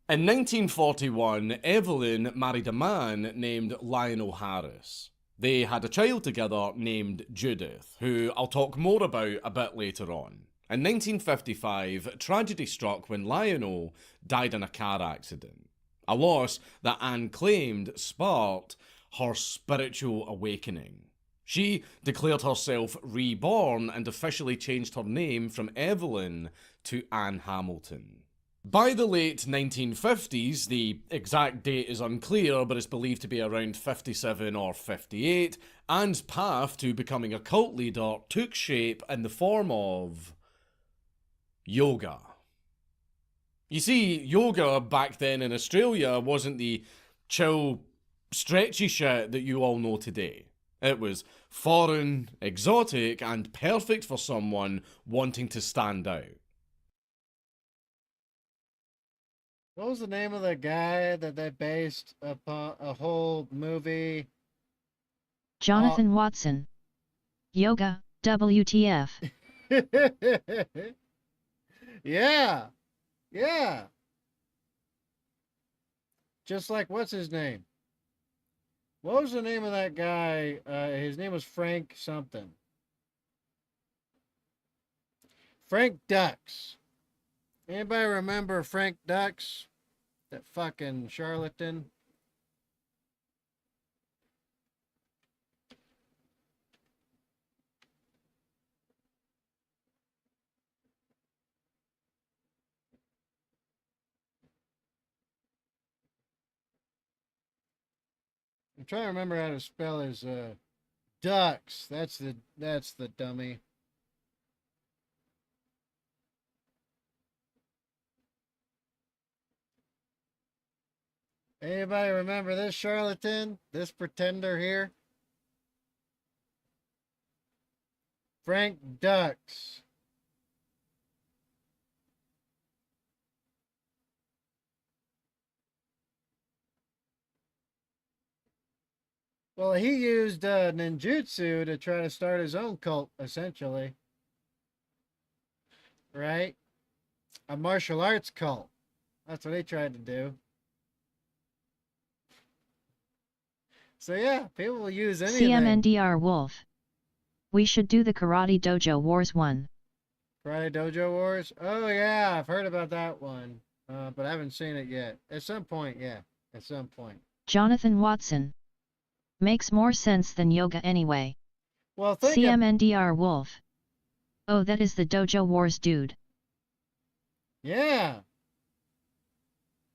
In 1941, Evelyn married a man named Lionel Harris. They had a child together named Judith, who I'll talk more about a bit later on. In 1955, tragedy struck when Lionel died in a car accident, a loss that Anne claimed sparked her spiritual awakening. She declared herself reborn and officially changed her name from Evelyn to Anne Hamilton. By the late 1950s, the exact date is unclear, but it's believed to be around 57 or 58, Anne's path to becoming a cult leader took shape in the form of yoga. You see, yoga back then in Australia wasn't the chill, stretchy shit that you all know today. It was foreign, exotic, and perfect for someone wanting to stand out. What was the name of the guy that they based upon a whole movie? Jonathan Watson. Yoga, WTF. Yeah. Yeah. Just like, what's his name? What was the name of that guy? His name was Frank something. Frank Dux. Anybody remember Frank Dux? That fucking charlatan. I'm trying to remember how to spell his Dux. That's the dummy. Anybody remember this charlatan? This pretender here? Frank Dux. Well, he used ninjutsu to try to start his own cult, essentially. Right? A martial arts cult. That's what he tried to do. So yeah, people will use anything. CMNDR Wolf. We should do the Karate Dojo Wars one. Karate Dojo Wars? Oh yeah, I've heard about that one. But I haven't seen it yet. At some point, yeah. At some point. Jonathan Watson. Makes more sense than yoga anyway. Well, think CMNDR Wolf. Oh, that is the Dojo Wars dude. Yeah.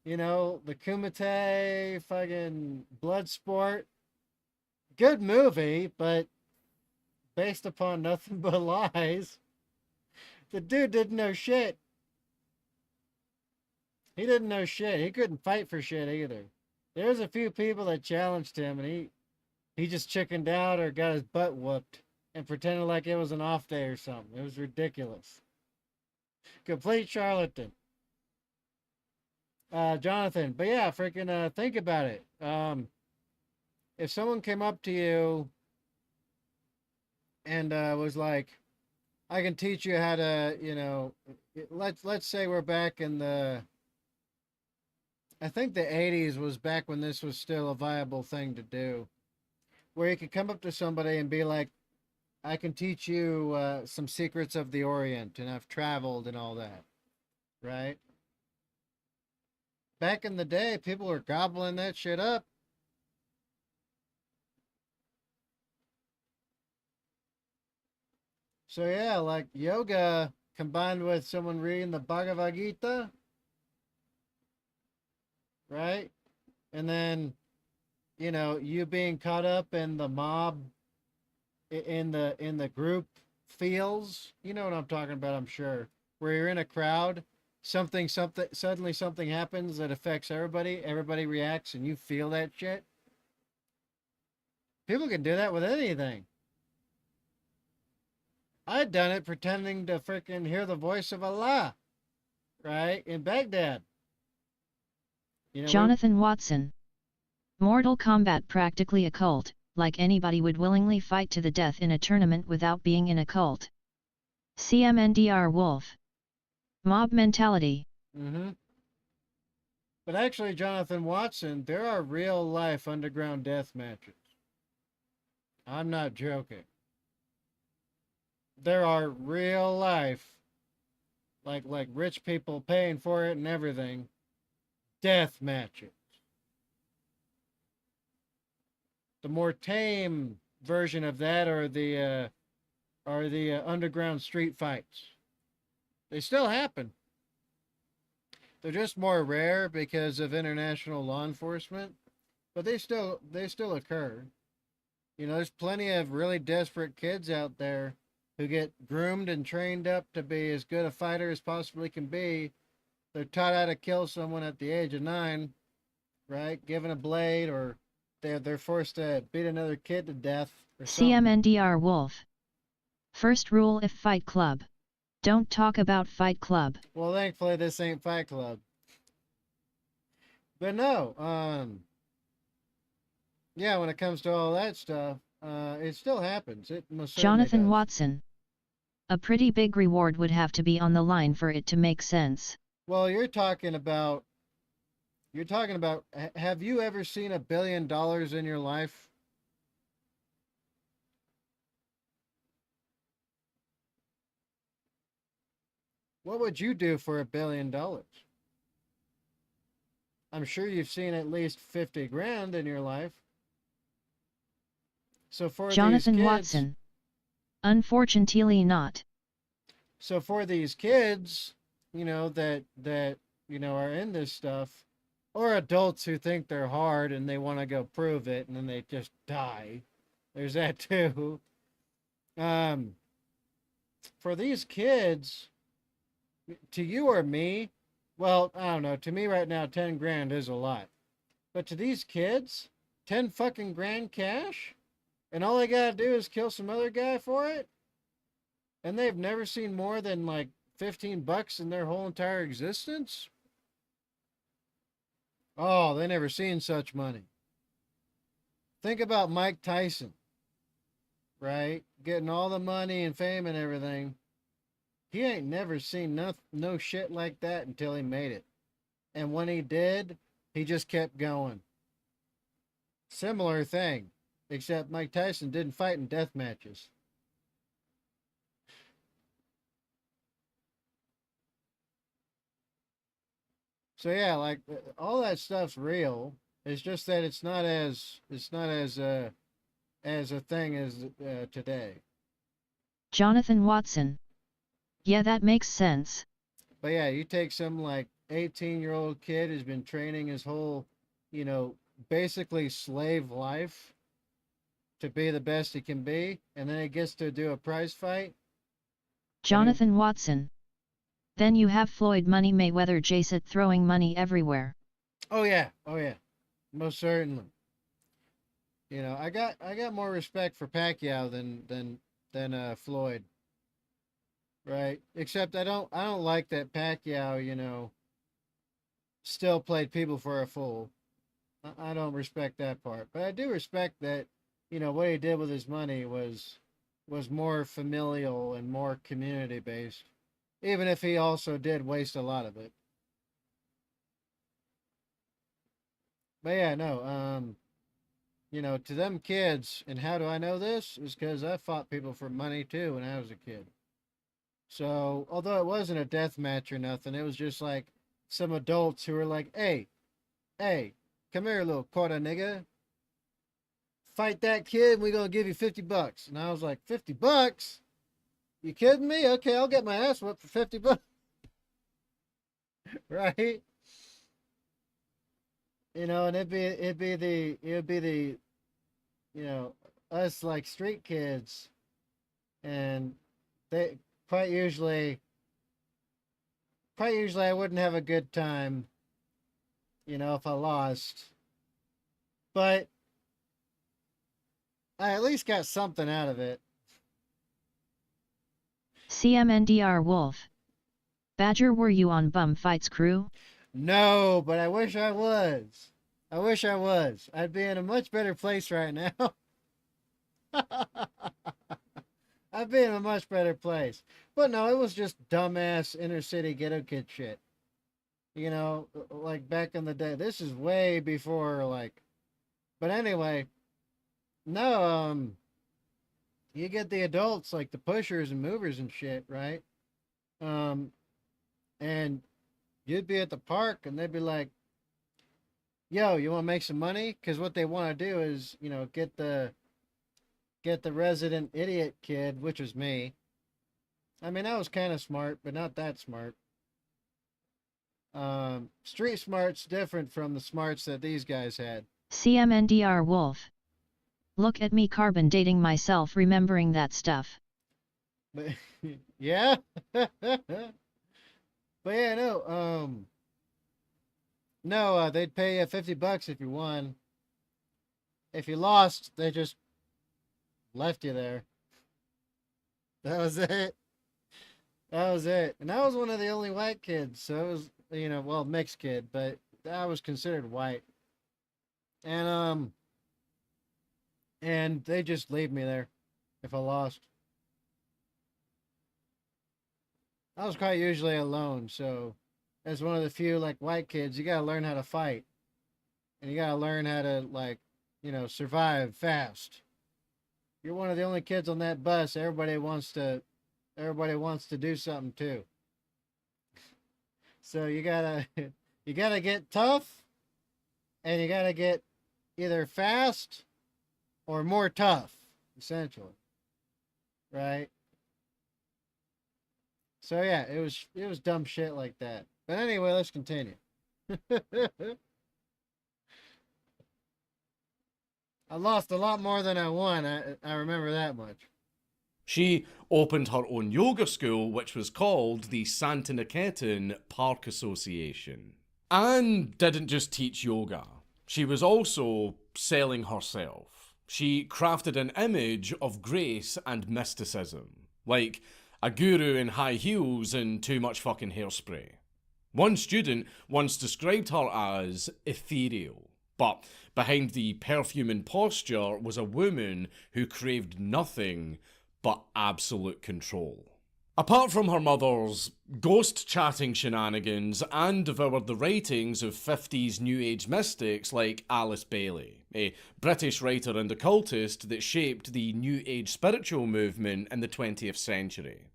You know, the Kumite, fucking Bloodsport. Good movie, but based upon nothing but lies. The dude didn't know shit. He didn't know shit. He couldn't fight for shit either. There's a few people that challenged him, and he just chickened out or got his butt whooped and pretended like it was an off day or something. It was ridiculous. Complete charlatan. Jonathan, but yeah, freaking think about it. If someone came up to you and was like, I can teach you how to, you know, let's say we're back in I think the 80s was back when this was still a viable thing to do, where you could come up to somebody and be like, I can teach you some secrets of the Orient, and I've traveled and all that, right? Back in the day, people were gobbling that shit up. So yeah, like yoga combined with someone reading the Bhagavad Gita, right? And then, you know, you being caught up in the mob, in the group feels, you know what I'm talking about, I'm sure, where you're in a crowd suddenly something happens that affects everybody. Everybody reacts, and you feel that shit. People can do that with anything. I'd done it pretending to freaking hear the voice of Allah, right, in Baghdad. You know, Jonathan Watson. Mortal Kombat practically a cult, like anybody would willingly fight to the death in a tournament without being in a cult. CMNDR Wolf. Mob mentality. mm-hmm. But actually, Jonathan Watson, there are real life underground death matches. I'm not joking. There are real life, like rich people paying for it and everything, death matches. The more tame version of that are the underground street fights. They still happen. They're just more rare because of international law enforcement, but they still occur. You know, there's plenty of really desperate kids out there who get groomed and trained up to be as good a fighter as possibly can be. They're taught how to kill someone at the age of 9, right? Given a blade, or they're forced to beat another kid to death or something. CMNDR Wolf. First rule if Fight Club. Don't talk about Fight Club. Well, thankfully this ain't Fight Club. But no, yeah, when it comes to all that stuff, it still happens. It most certainly Jonathan does. Watson. A pretty big reward would have to be on the line for it to make sense. Well, you're talking about. Have you ever seen $1 billion in your life? What would you do for $1 billion? I'm sure you've seen at least 50 grand in your life. So for Jonathan these kids, Watson. Unfortunately not. so for these kids, that are in this stuff, or adults who think they're hard and they want to go prove it, and then they just die. There's that too. Um, for these kids, to you or me, well, I don't know. To me right now, 10 grand is a lot. But to these kids, 10 fucking grand cash? And all they gotta do is kill some other guy for it? And they've never seen more than like 15 bucks in their whole entire existence? Oh, they never seen such money. Think about Mike Tyson, right? Getting all the money and fame and everything. He ain't never seen no shit like that until he made it. And when he did, he just kept going. Similar thing, except Mike Tyson didn't fight in death matches. So yeah, like all that stuff's real. It's just that it's not as a thing as today. Jonathan Watson. Yeah, that makes sense. But yeah, you take some like 18-year-old kid who's been training his whole, you know, basically slave life to be the best he can be, and then he gets to do a prize fight. Jonathan Watson. Then you have Floyd Money Mayweather Jason throwing money everywhere. Oh yeah, most certainly. You know, I got more respect for Pacquiao than Floyd, right? Except I don't like that Pacquiao, still played people for a fool. I don't respect that part, but I do respect that, what he did with his money was more familial and more community based, even if he also did waste a lot of it. But yeah, no, to them kids, and how do I know this? Is because I fought people for money too when I was a kid. So, although it wasn't a death match or nothing, it was just like some adults who were like, hey, come here, little quarter nigga. Fight that kid, and we're going to give you 50 bucks. And I was like, 50 bucks? You kidding me? Okay, I'll get my ass whipped for 50 bucks. Right? And it'd be the, us like street kids, and they quite quite usually I wouldn't have a good time, if I lost. But I at least got something out of it. CMNDR Wolf. Badger, were you on Bum Fights crew? No, but I wish I was. I wish I was. I'd be in a much better place right now. I'd be in a much better place. But no, it was just dumbass inner city ghetto kid shit. Like back in the day. This is way before, like. But anyway, no, you get the adults, like the pushers and movers and shit, right? And you'd be at the park and they'd be like, yo, you want to make some money? Because what they want to do is, get the resident idiot kid, which was me. I mean, I was kind of smart, but not that smart. Street smart's different from the smarts that these guys had. CMNDR Wolf. Look at me carbon dating myself remembering that stuff. But yeah. But yeah, no, they'd pay you $50 if you won. If you lost, they just left you there. That was it. That was it. And I was one of the only white kids, so it was, well, mixed kid, but I was considered white. And they just leave me there if I lost. I was quite usually alone, so as one of the few like white kids, you gotta learn how to fight. And you gotta learn how to survive fast. You're one of the only kids on that bus. Everybody wants to do something too. So you gotta get tough, and you gotta get either fast or more tough, essentially. Right? So yeah, it was dumb shit like that. But anyway, let's continue. I lost a lot more than I won. I remember that much. She opened her own yoga school, which was called the Santiniketan Park Association. Anne didn't just teach yoga. She was also selling herself. She crafted an image of grace and mysticism, like a guru in high heels and too much fucking hairspray. One student once described her as ethereal, but behind the perfume and posture was a woman who craved nothing but absolute control. Apart from her mother's ghost-chatting shenanigans, Anne devoured the writings of 50s New Age mystics like Alice Bailey, a British writer and occultist that shaped the New Age spiritual movement in the 20th century.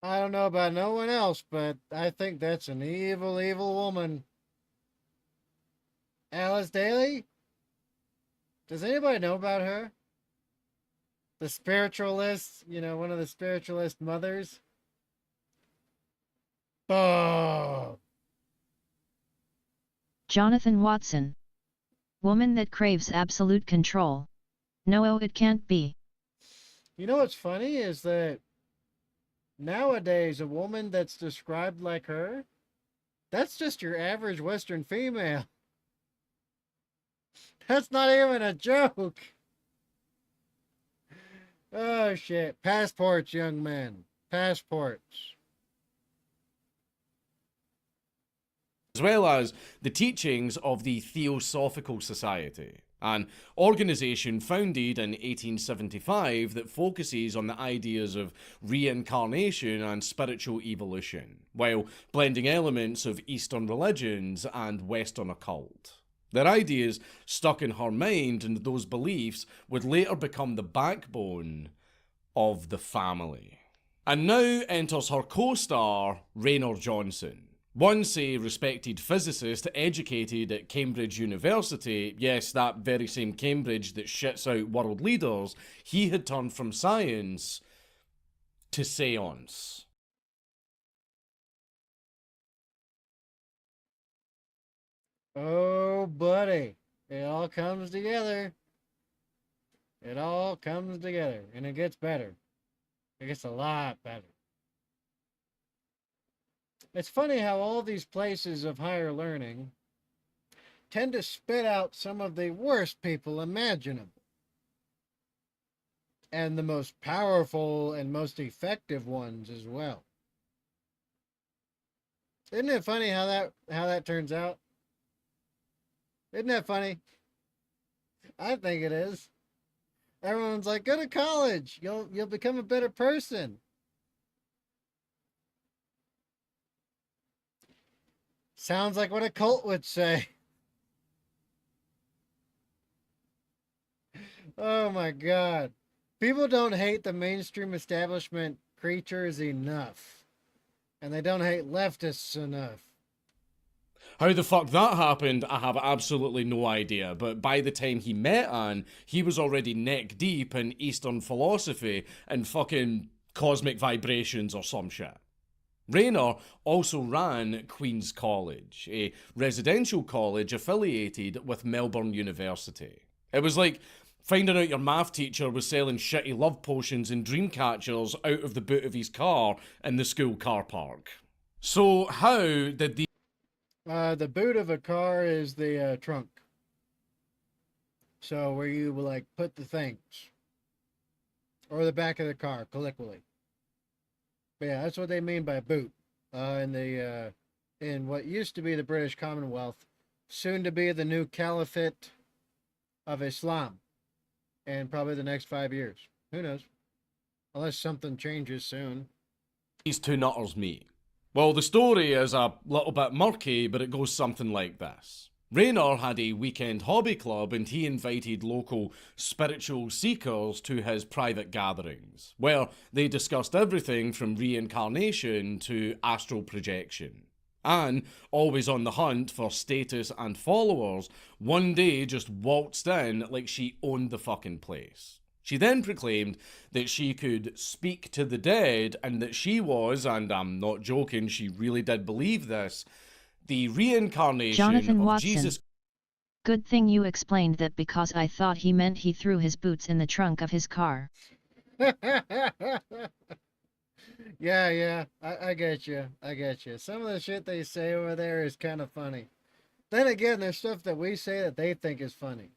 I don't know about no one else, but I think that's an evil, evil woman. Alice Daly? Does anybody know about her? The spiritualist, one of the spiritualist mothers. Oh. Jonathan Watson. Woman that craves absolute control. No, it can't be. You know what's funny is that nowadays a woman that's described like her, that's just your average Western female. That's not even a joke. Oh shit. Passports, young men. Passports. As well as the teachings of the Theosophical Society, an organisation founded in 1875 that focuses on the ideas of reincarnation and spiritual evolution, while blending elements of Eastern religions and Western occult. Their ideas stuck in her mind, and those beliefs would later become the backbone of the family. And now enters her co-star, Raynor Johnson. Once a respected physicist educated at Cambridge University, yes, that very same Cambridge that shits out world leaders, he had turned from science to seance. Oh, buddy. It all comes together. It all comes together. And it gets better. It gets a lot better. It's funny how all these places of higher learning tend to spit out some of the worst people imaginable. And the most powerful and most effective ones as well. Isn't it funny how that turns out? Isn't that funny? I think it is. Everyone's like, go to college. You'll become a better person. Sounds like what a cult would say. Oh my god. People don't hate the mainstream establishment creatures enough. And they don't hate leftists enough. How the fuck that happened, I have absolutely no idea, but by the time he met Anne, he was already neck deep in Eastern philosophy and fucking cosmic vibrations or some shit. Rayner also ran Queen's College, a residential college affiliated with Melbourne University. It was like finding out your math teacher was selling shitty love potions and dream catchers out of the boot of his car in the school car park. So how did the The boot of a car is the trunk. So where you like put the things. Or the back of the car, colloquially. But yeah, that's what they mean by boot. In what used to be the British Commonwealth, soon to be the new Caliphate of Islam. And probably the next 5 years. Who knows? Unless something changes soon. these two nutters meet? Well, the story is a little bit murky, but it goes something like this. Rayner had a weekend hobby club and he invited local spiritual seekers to his private gatherings, where they discussed everything from reincarnation to astral projection. Anne, always on the hunt for status and followers, one day just waltzed in like she owned the fucking place. She then proclaimed that she could speak to the dead and that she was, and I'm not joking, she really did believe this, the reincarnation Jonathan of Watson. Jesus. Good thing you explained that because I thought he meant he threw his boots in the trunk of his car. Yeah, I get you. I get you. Some of the shit they say over there is kind of funny. Then again, there's stuff that we say that they think is funny.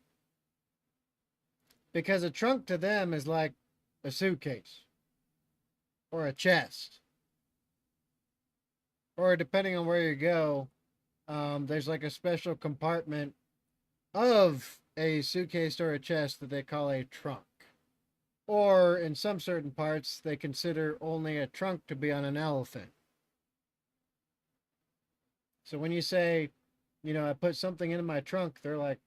Because a trunk to them is like a suitcase or a chest. Or depending on where you go, there's like a special compartment of a suitcase or a chest that they call a trunk. Or in some certain parts, they consider only a trunk to be on an elephant. So when you say, I put something in my trunk, they're like,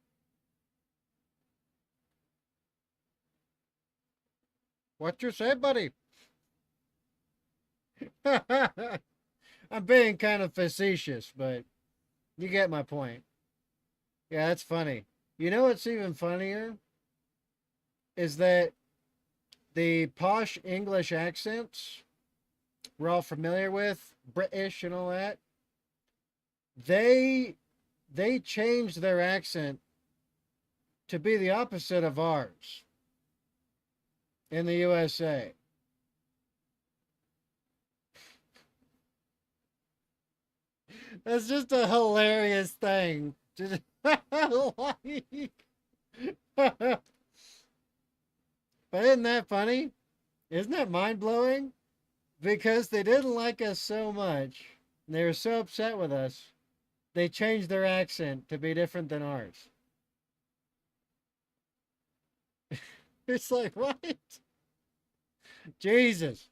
what you say, buddy? I'm being kind of facetious, but you get my point. Yeah, that's funny. You know what's even funnier? Is that the posh English accents we're all familiar with, British and all that, they changed their accent to be the opposite of ours in the USA. That's just a hilarious thing. Just like, but isn't that funny? Isn't that mind-blowing? Because they didn't like us so much, and they were so upset with us, they changed their accent to be different than ours. It's like, what? Jesus.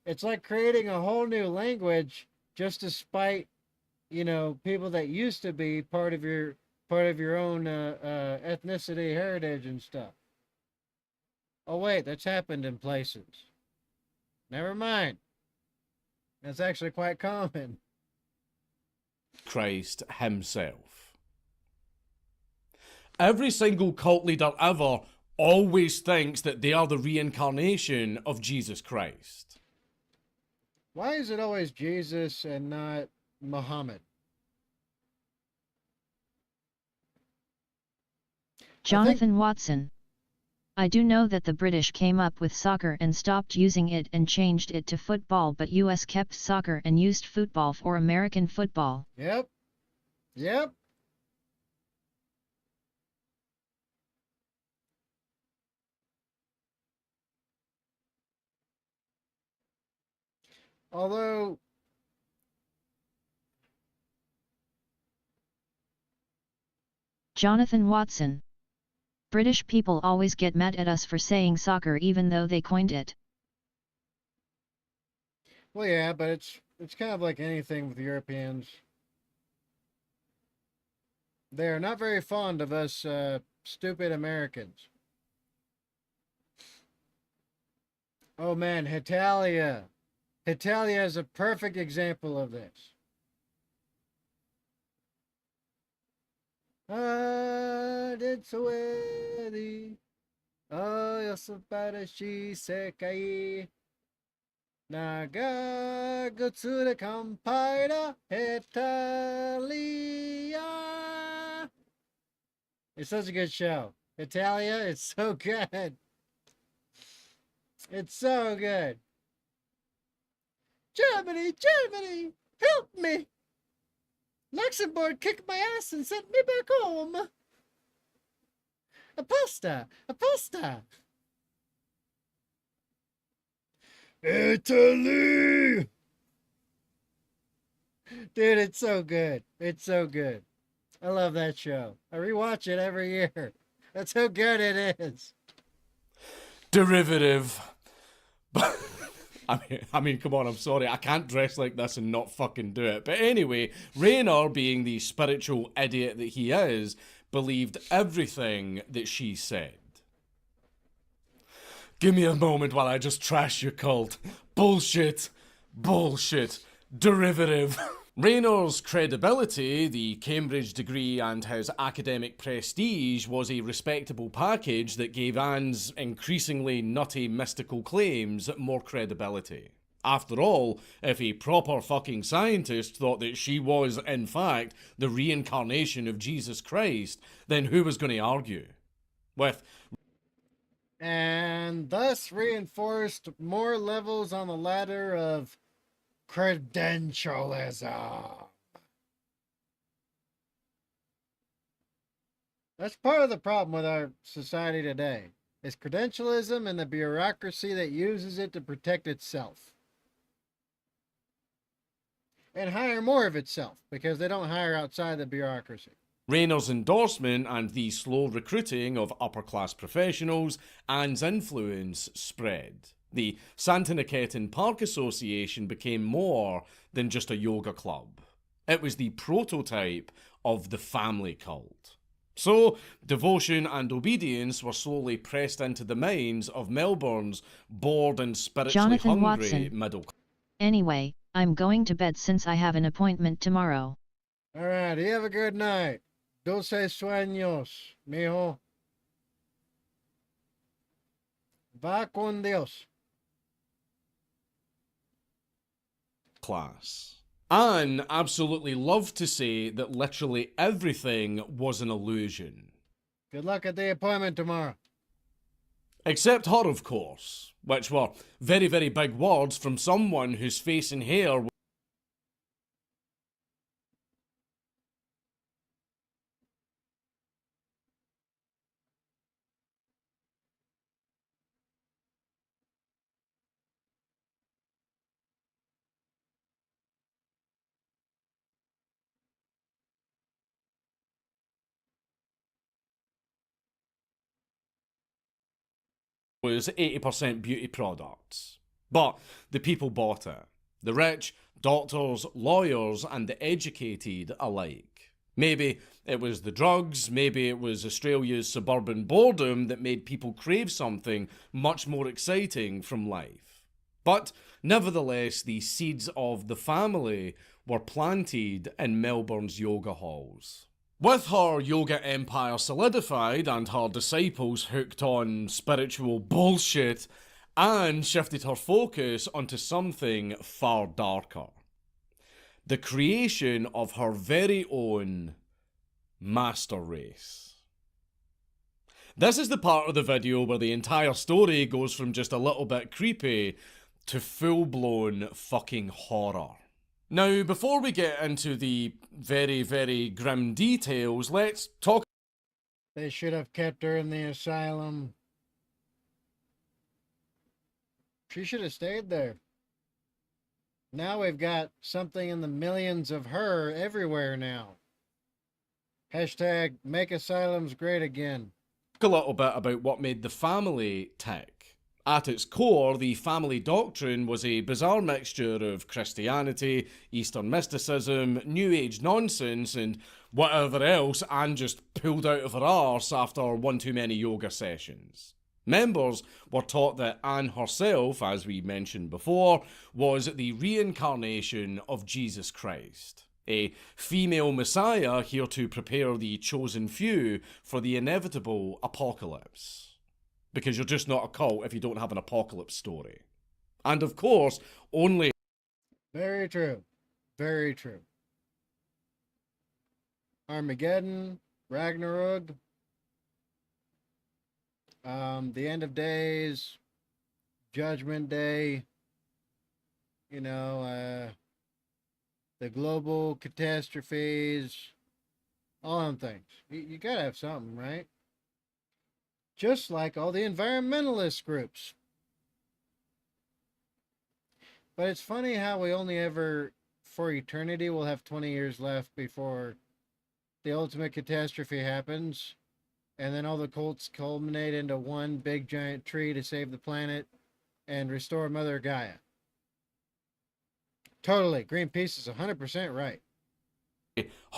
It's like creating a whole new language just to spite, people that used to be part of your own ethnicity, heritage, and stuff. Oh wait, that's happened in places. Never mind. That's actually quite common. Christ himself. Every single cult leader ever always thinks that they are the reincarnation of Jesus Christ. Why is it always Jesus and not Muhammad? Jonathan Watson. I do know that the British came up with soccer and stopped using it and changed it to football, but US kept soccer and used football for American football. Yep. Yep. Although, Jonathan Watson. British people always get mad at us for saying soccer even though they coined it. well, yeah, but it's kind of like anything with Europeans. They're not very fond of us stupid Americans. Oh man, Hitalia. Hitalia is a perfect example of this. It's worthy. Oh, yo subarashi sekai. Naga gutsure kanpai da Hitalia. It's such a good show. Italia, it's so good. It's so good. Germany, Germany, help me. Luxembourg kicked my ass and sent me back home. A pasta, a pasta. Italy! Dude, it's so good. It's so good. I love that show. I rewatch it every year. That's how good it is. Derivative. But I mean, come on, I'm sorry. I can't dress like this and not fucking do it. But anyway, Raynor, being the spiritual idiot that he is, believed everything that she said. Give me a moment while I just trash your cult. Bullshit. Bullshit. Derivative. Raynor's credibility, the Cambridge degree, and his academic prestige was a respectable package that gave Anne's increasingly nutty mystical claims more credibility. After all, if a proper fucking scientist thought that she was, in fact, the reincarnation of Jesus Christ, then who was going to argue? With And thus reinforced more levels on the ladder of credentialism. That's part of the problem with our society today. It's credentialism and the bureaucracy that uses it to protect itself. And hire more of itself because they don't hire outside the bureaucracy. Raynor's endorsement and the slow recruiting of upper-class professionals, Anne's influence spread. The Santiniketan Park Association became more than just a yoga club. It was the prototype of the family cult. So, devotion and obedience were slowly pressed into the minds of Melbourne's bored and spiritually Jonathan hungry Watson. middle class. Anyway, I'm going to bed since I have an appointment tomorrow. Alright, you have a good night. Dulces sueños, mijo. Va con Dios. Anne absolutely loved to say that literally everything was an illusion. Good luck at the appointment tomorrow. Except her, of course, which were very, very big words from someone whose face and hair was 80% beauty products. But the people bought it. The rich, doctors, lawyers, and the educated alike. Maybe it was the drugs, maybe it was Australia's suburban boredom that made people crave something much more exciting from life. But nevertheless, the seeds of the family were planted in Melbourne's yoga halls. With her yoga empire solidified and her disciples hooked on spiritual bullshit, Anne shifted her focus onto something far darker. The creation of her very own master race. This is the part of the video where the entire story goes from just a little bit creepy to full-blown fucking horror. Now, before we get into the very, very grim details, let's talk. They should have kept her in the asylum. She should have stayed there. Now we've got something in the millions of her everywhere now. Hashtag make asylums great again. A little bit about what made the family tick. At its core, the family doctrine was a bizarre mixture of Christianity, Eastern mysticism, New Age nonsense, and whatever else Anne just pulled out of her arse after one too many yoga sessions. Members were taught that Anne herself, as we mentioned before, was the reincarnation of Jesus Christ, a female messiah here to prepare the chosen few for the inevitable apocalypse. Because you're just not a cult if you don't have an apocalypse story. And of course, only... Very true. Very true. Armageddon, Ragnarok, the end of days, Judgment Day, the global catastrophes, all them things. You gotta have something, right? Just like all the environmentalist groups. But it's funny how we only ever, for eternity, will have 20 years left before the ultimate catastrophe happens. And then all the cults culminate into one big giant tree to save the planet and restore Mother Gaia. Totally. Greenpeace is 100% right.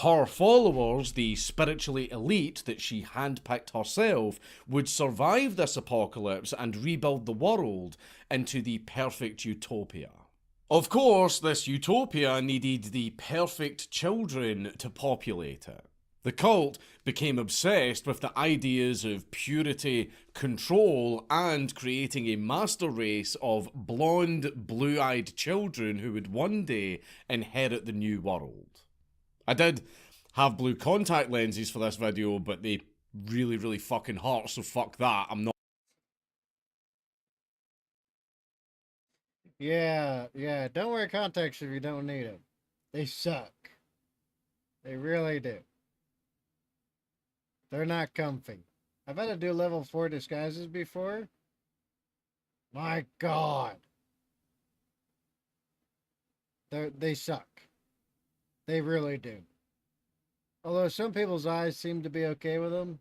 Her followers, the spiritually elite that she handpicked herself, would survive this apocalypse and rebuild the world into the perfect utopia. Of course, this utopia needed the perfect children to populate it. The cult became obsessed with the ideas of purity, control, and creating a master race of blonde, blue-eyed children who would one day inherit the new world. I did have blue contact lenses for this video, but they really, really fucking hurt, so fuck that. I'm not... Yeah. Don't wear contacts if you don't need them. They suck. They really do. They're not comfy. I've had to do level 4 disguises before. My God. They suck. They really do. Although some people's eyes seem to be okay with them.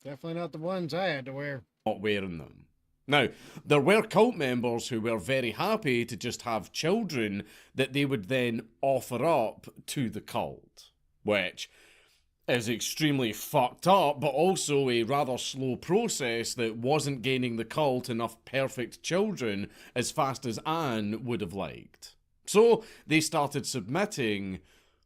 Definitely not the ones I had to wear. Not wearing them. Now, there were cult members who were very happy to just have children that they would then offer up to the cult, which is extremely fucked up, but also a rather slow process that wasn't gaining the cult enough perfect children as fast as Anne would have liked. So they started submitting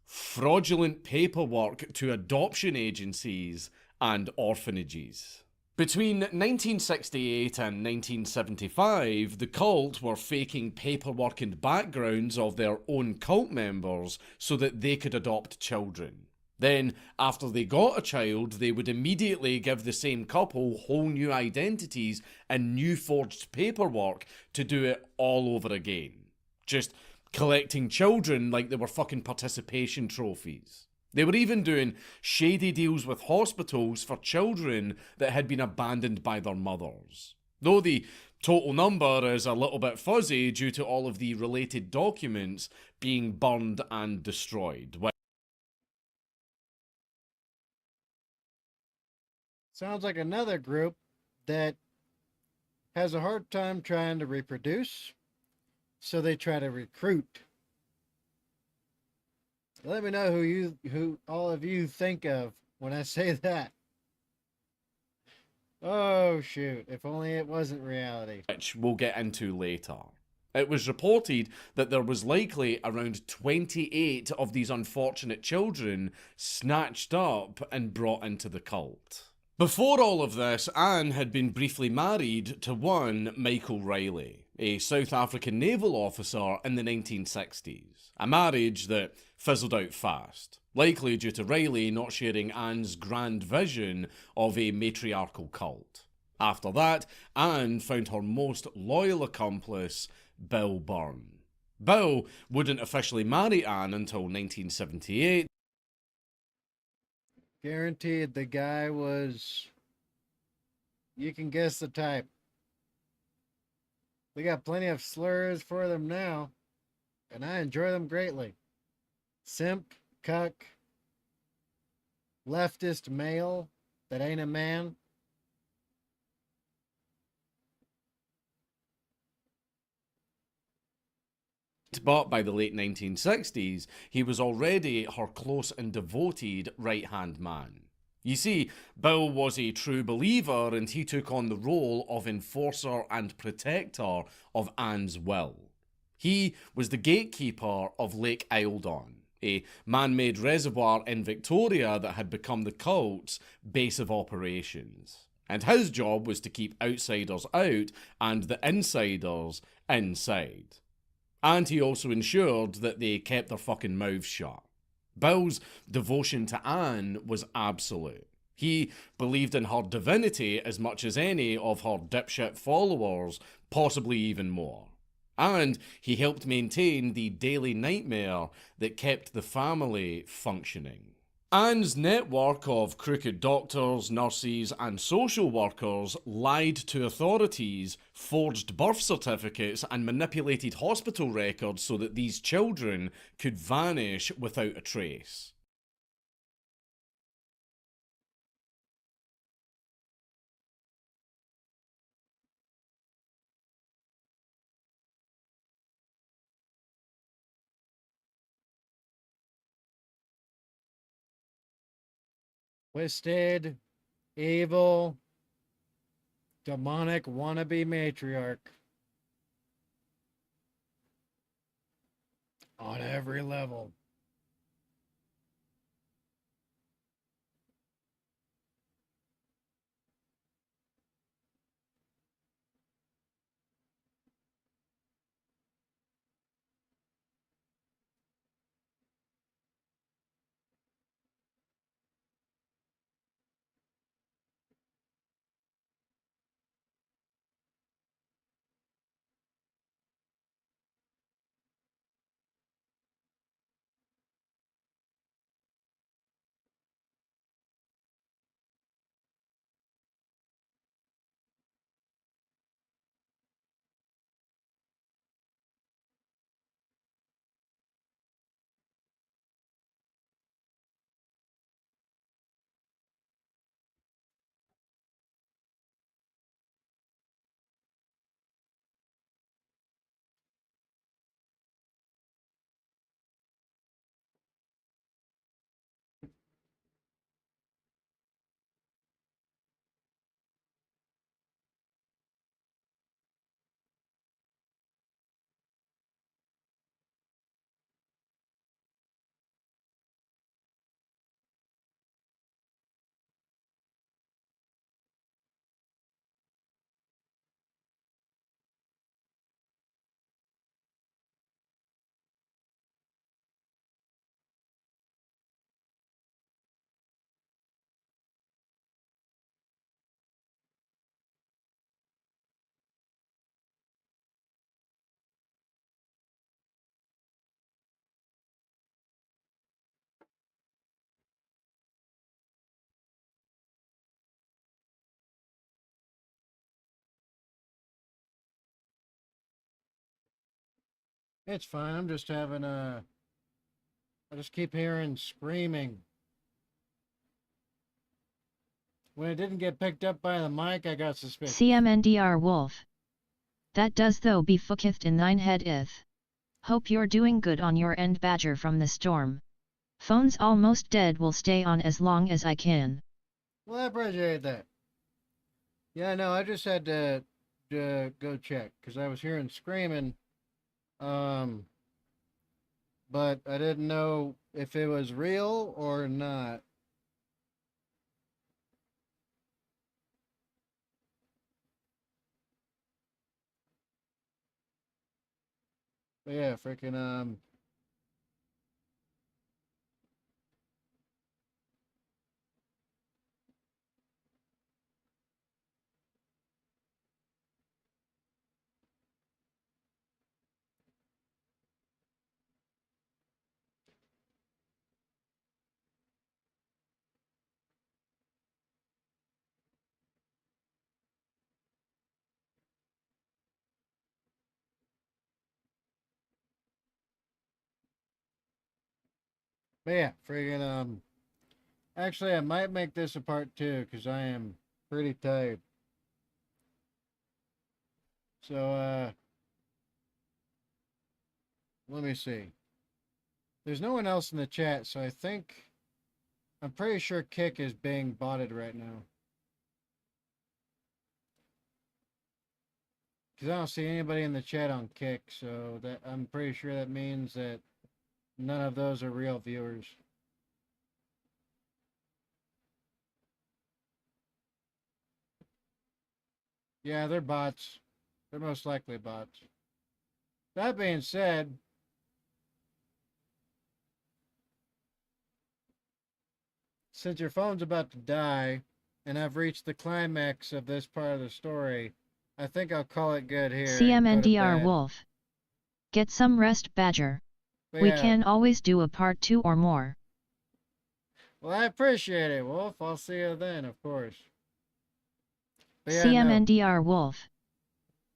fraudulent paperwork to adoption agencies and orphanages. Between 1968 and 1975, the cult were faking paperwork and backgrounds of their own cult members so that they could adopt children. Then, after they got a child, they would immediately give the same couple whole new identities and new forged paperwork to do it all over again. Just collecting children like they were fucking participation trophies. They were even doing shady deals with hospitals for children that had been abandoned by their mothers. Though the total number is a little bit fuzzy due to all of the related documents being burned and destroyed. Sounds like another group that has a hard time trying to reproduce, so they try to recruit. Let me know who all of you think of when I say that. Oh shoot, if only it wasn't reality. Which we'll get into later. It was reported that there was likely around 28 of these unfortunate children snatched up and brought into the cult. Before all of this, Anne had been briefly married to one Michael Riley. a South African naval officer in the 1960s. A marriage that fizzled out fast, likely due to Riley not sharing Anne's grand vision of a matriarchal cult. After that, Anne found her most loyal accomplice, Bill Byrne. Bill wouldn't officially marry Anne until 1978. Guaranteed the guy was. You can guess the type. We got plenty of slurs for them now, and I enjoy them greatly. Simp, cuck, leftist male that ain't a man. But by the late 1960s, he was already her close and devoted right-hand man. You see, Bill was a true believer and he took on the role of enforcer and protector of Anne's will. He was the gatekeeper of Lake Eildon, a man-made reservoir in Victoria that had become the cult's base of operations. And his job was to keep outsiders out and the insiders inside. And he also ensured that they kept their fucking mouths shut. Bill's devotion to Anne was absolute. He believed in her divinity as much as any of her dipshit followers, possibly even more. And he helped maintain the daily nightmare that kept the family functioning. Anne's network of crooked doctors, nurses, and social workers lied to authorities, forged birth certificates, and manipulated hospital records so that these children could vanish without a trace. Twisted, evil, demonic wannabe matriarch. On every level. It's fine. I'm just having a. I just keep hearing screaming. When it didn't get picked up by the mic, I got suspicious. CMNDR Wolf. That does though be fucketh in thine head ith. Hope you're doing good on your end, Badger from the storm. Phone's almost dead, will stay on as long as I can. Well, I appreciate that. Yeah, no, I just had to go check because I was hearing screaming. But I didn't know if it was real or not. But yeah, freaking but yeah, freaking actually I might make this a part two because I am pretty tired. So let me see. There's no one else in the chat, so I'm pretty sure Kick is being botted right now. Because I don't see anybody in the chat on Kick, so that I'm pretty sure that means that none of those are real viewers. Yeah, they're bots. They're most likely bots. That being said, since your phone's about to die, and I've reached the climax of this part of the story, I think I'll call it good here and go to CMNDR bed. Wolf. Get some rest, Badger. But We yeah, can always do a part 2 or more. well, I appreciate it, Wolf. I'll see you then, of course. But yeah, no. CMNDR Wolf.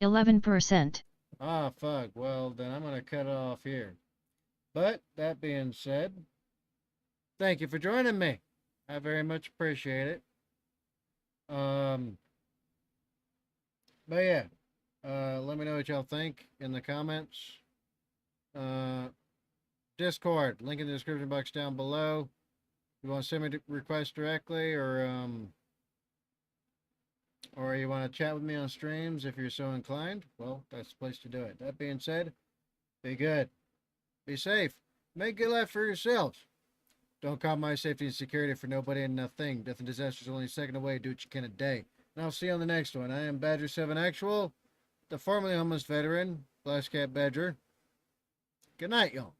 11%. Ah, fuck. Well, then I'm going to cut it off here. But that being said, thank you for joining me. I very much appreciate it. But yeah, let me know what y'all think in the comments. Discord, link in the description box down below. You want to send me requests directly, or you want to chat with me on streams if you're so inclined, well, that's the place to do it. That being said, be good. Be safe. Make good life for yourselves. Don't compromise safety and security for nobody and nothing. Death and disaster is only a second away. Do what you can a day. And I'll see you on the next one. I am Badger 7 Actual, the formerly homeless veteran, BlastCapBadger. Good night, y'all.